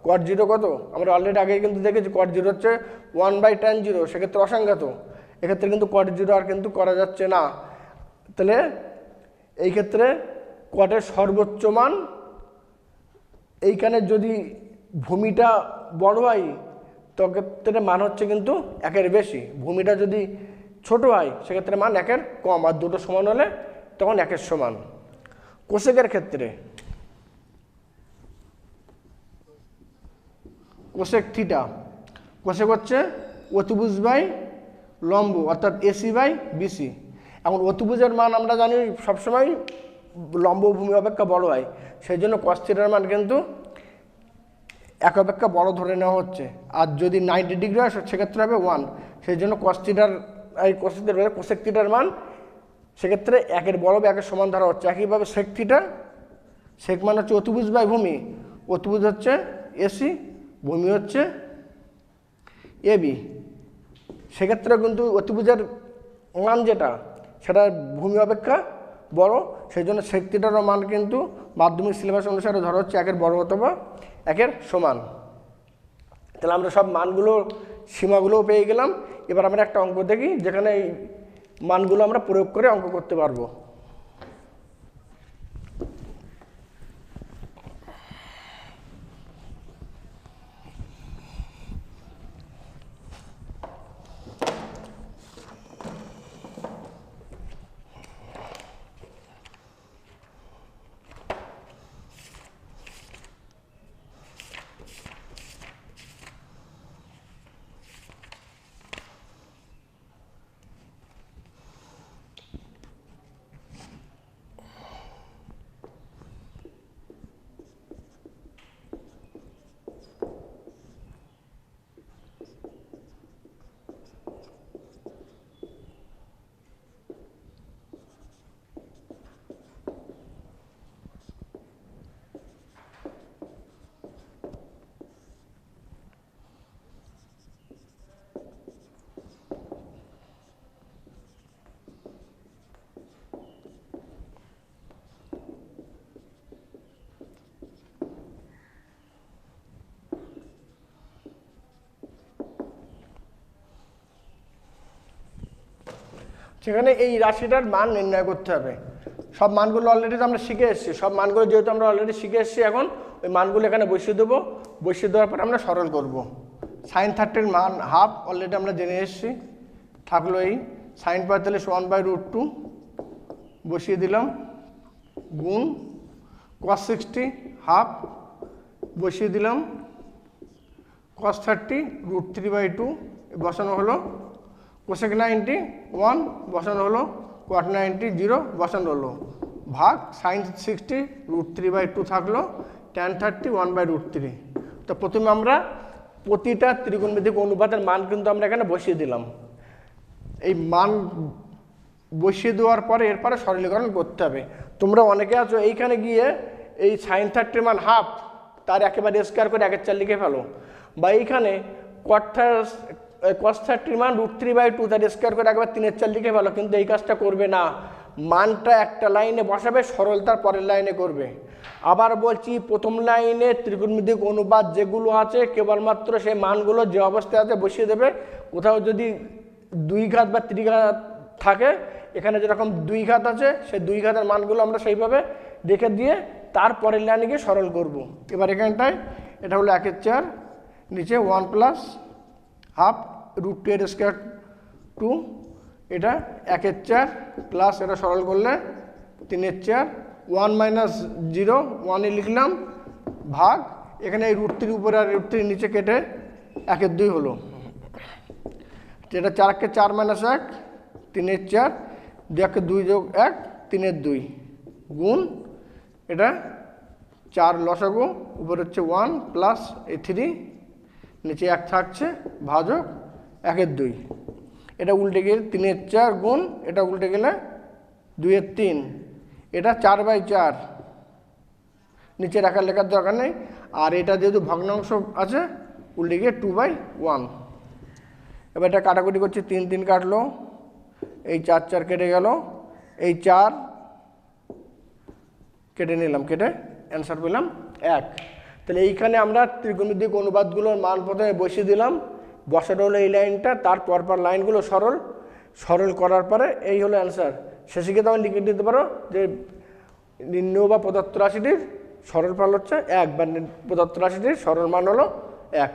কট 0 কত? আমরা অলরেডি আগে কিন্তু দেখেছি কট 0 হচ্ছে 1/tan 0, সেক্ষেত্রে অসংজ্ঞাত। এক্ষেত্রে কিন্তু কট 0 আর কিন্তু করা যাচ্ছে না। তাহলে এই ক্ষেত্রে কটের সর্বোচ্চ মান, এইখানে যদি ভূমিটা বড় হয় তো ক্ষেত্রে মান হচ্ছে কিন্তু 1-এর বেশি, ভূমিটা যদি ছোট হয় সেক্ষেত্রে মান 1-এর কম, আর দুটো সমান হলে তখন 1-এর সমান। কোসেকের ক্ষেত্রে কোসেক থিটা, কোসেক হচ্ছে অতিভুজ বাই লম্ব অর্থাৎ এসি বাই বিসি। এখন অতিভুজের মান আমরা জানি সবসময় লম্ব ভূমি অপেক্ষা বড় হয়, সেই জন্য কস থিটার মান কিন্তু এক অপেক্ষা বড় ধরে নেওয়া হচ্ছে। আর যদি 90 ডিগ্রি হয় সেক্ষেত্রে হবে 1, সেই জন্য কস থিটার এই কোসেক থিটার মান সেক্ষেত্রে 1-এর বড় বা 1-এর সমান ধরা হচ্ছে। একইভাবে সেক থিটা, সেক মান হচ্ছে অতিভুজ বাই ভূমি, অতিভুজ হচ্ছে এসি, ভূমি হচ্ছে এবি। সেক্ষেত্রে কিন্তু অতিভুজের মান যেটা সেটা ভূমি অপেক্ষা বড়, সেই জন্য সেক থিটারও মান কিন্তু মাধ্যমিক সিলেবাস অনুসারে ধরা হচ্ছে 1-এর বড় অথবা 1-এর সমান। তাহলে আমরা সব মানগুলো সীমাগুলোও পেয়ে গেলাম। এবার আমরা একটা অঙ্ক দেখি যেখানে এই মানগুলো আমরা প্রয়োগ করে অঙ্ক করতে পারবো। সেখানে এই রাশিটার মান নির্ণয় করতে হবে। সব মানগুলো অলরেডি আমরা শিখে এসেছি, সব মানগুলো যেহেতু আমরা অলরেডি শিখে এসেছি, এখন ওই মানগুলো এখানে বসিয়ে দেবো। বসিয়ে দেওয়ার পর আমরা সরল করব। sin 30-র মান হাফ অলরেডি আমরা জেনে এসেছি, থাকলো এই sin 45 1/√2 বসিয়ে দিলাম, গুণ cos 60 হাফ বসিয়ে দিলাম, cos 30 √3/2 বসানো হলো, কোসেক 90 1 বসানো হলো, cot 90 0 বসানো হলো, ভাগ sin 60 √3/2 থাকলো, tan 30 1/√3। তো প্রথমে আমরা প্রতিটা ত্রিকোণমিতিক অনুপাতের মান কিন্তু আমরা এখানে বসিয়ে দিলাম। এই মান বসিয়ে দেওয়ার পরে এরপরে সরলীকরণ করতে হবে। তোমরা অনেকে আছো এইখানে গিয়ে এই sin 30-র মান হাফ, তার একেবারে স্কোয়ার করে 1/4 লিখে ফেলো, বা এইখানে cos 30-র মান √3/2 তার স্কোয়ার করে একবার 3/4 লিখে ফেলো, কিন্তু এই কাজটা করবে না। মানটা একটা লাইনে বসাবে, সরলতার পরের লাইনে করবে। আবার বলছি, প্রথম লাইনে ত্রিকোণমিতিক অনুপাত যেগুলো আছে কেবলমাত্র সেই মানগুলো যে অবস্থায় আছে বসিয়ে দেবে। কোথাও যদি 2 ঘাত বা ত্রিঘাত থাকে, এখানে যেরকম 2 ঘাত আছে সেই 2 ঘাতের মানগুলো আমরা সেইভাবে রেখে দিয়ে তারপরের লাইনে গিয়ে সরল করব। এবার এখানটায় এটা হলো 1/4, নিচে 1 প্লাস হাফ √2 স্কোয়ার 2, এটা 1/4 প্লাস এটা সরল করলে 3/4, 1 মাইনাস 0 1 লিখলাম, ভাগ এখানে এই √3 উপরে আর √3 নিচে কেটে 1/2 হলো, যেটা 4 4 মাইনাস 1 3/4, 2 2 যোগ 1 3/2 গুণ এটা 4 লসাগু, উপরে হচ্ছে 1 প্লাস এই 3, নিচে 1 থাকছে, ভাজক 1/2। এটা উল্টে গেলে 3/4 গুণ এটা উল্টে গেলে 2/3, এটা 4/4, নিচে রাখার লেখার দরকার নেই। আর এটা যেহেতু ভগ্নাংশ আছে উল্টে গিয়ে 2/1। এবার এটা কাটাকুটি করছি, 3 3 কাটলো, এই 4 4 কেটে গেল, এই 4 কেটে নিলাম, কেটে অ্যান্সার পেলাম 1। তাহলে এইখানে আমরা ত্রিকোণমিতিক অনুপাতগুলোর মান প্রথমে বসিয়ে দিলাম, বসানো হলো এই লাইনটা, তার পরপর লাইনগুলো সরল করার পরে এই হলো অ্যান্সার। শেষে গিয়ে তখন লিখে দিতে পারো যে নির্ণেয় বা প্রদত্ত রাশিটির সরল ফল হচ্ছে 1, বা প্রদত্ত রাশিটির সরল মান হলো 1।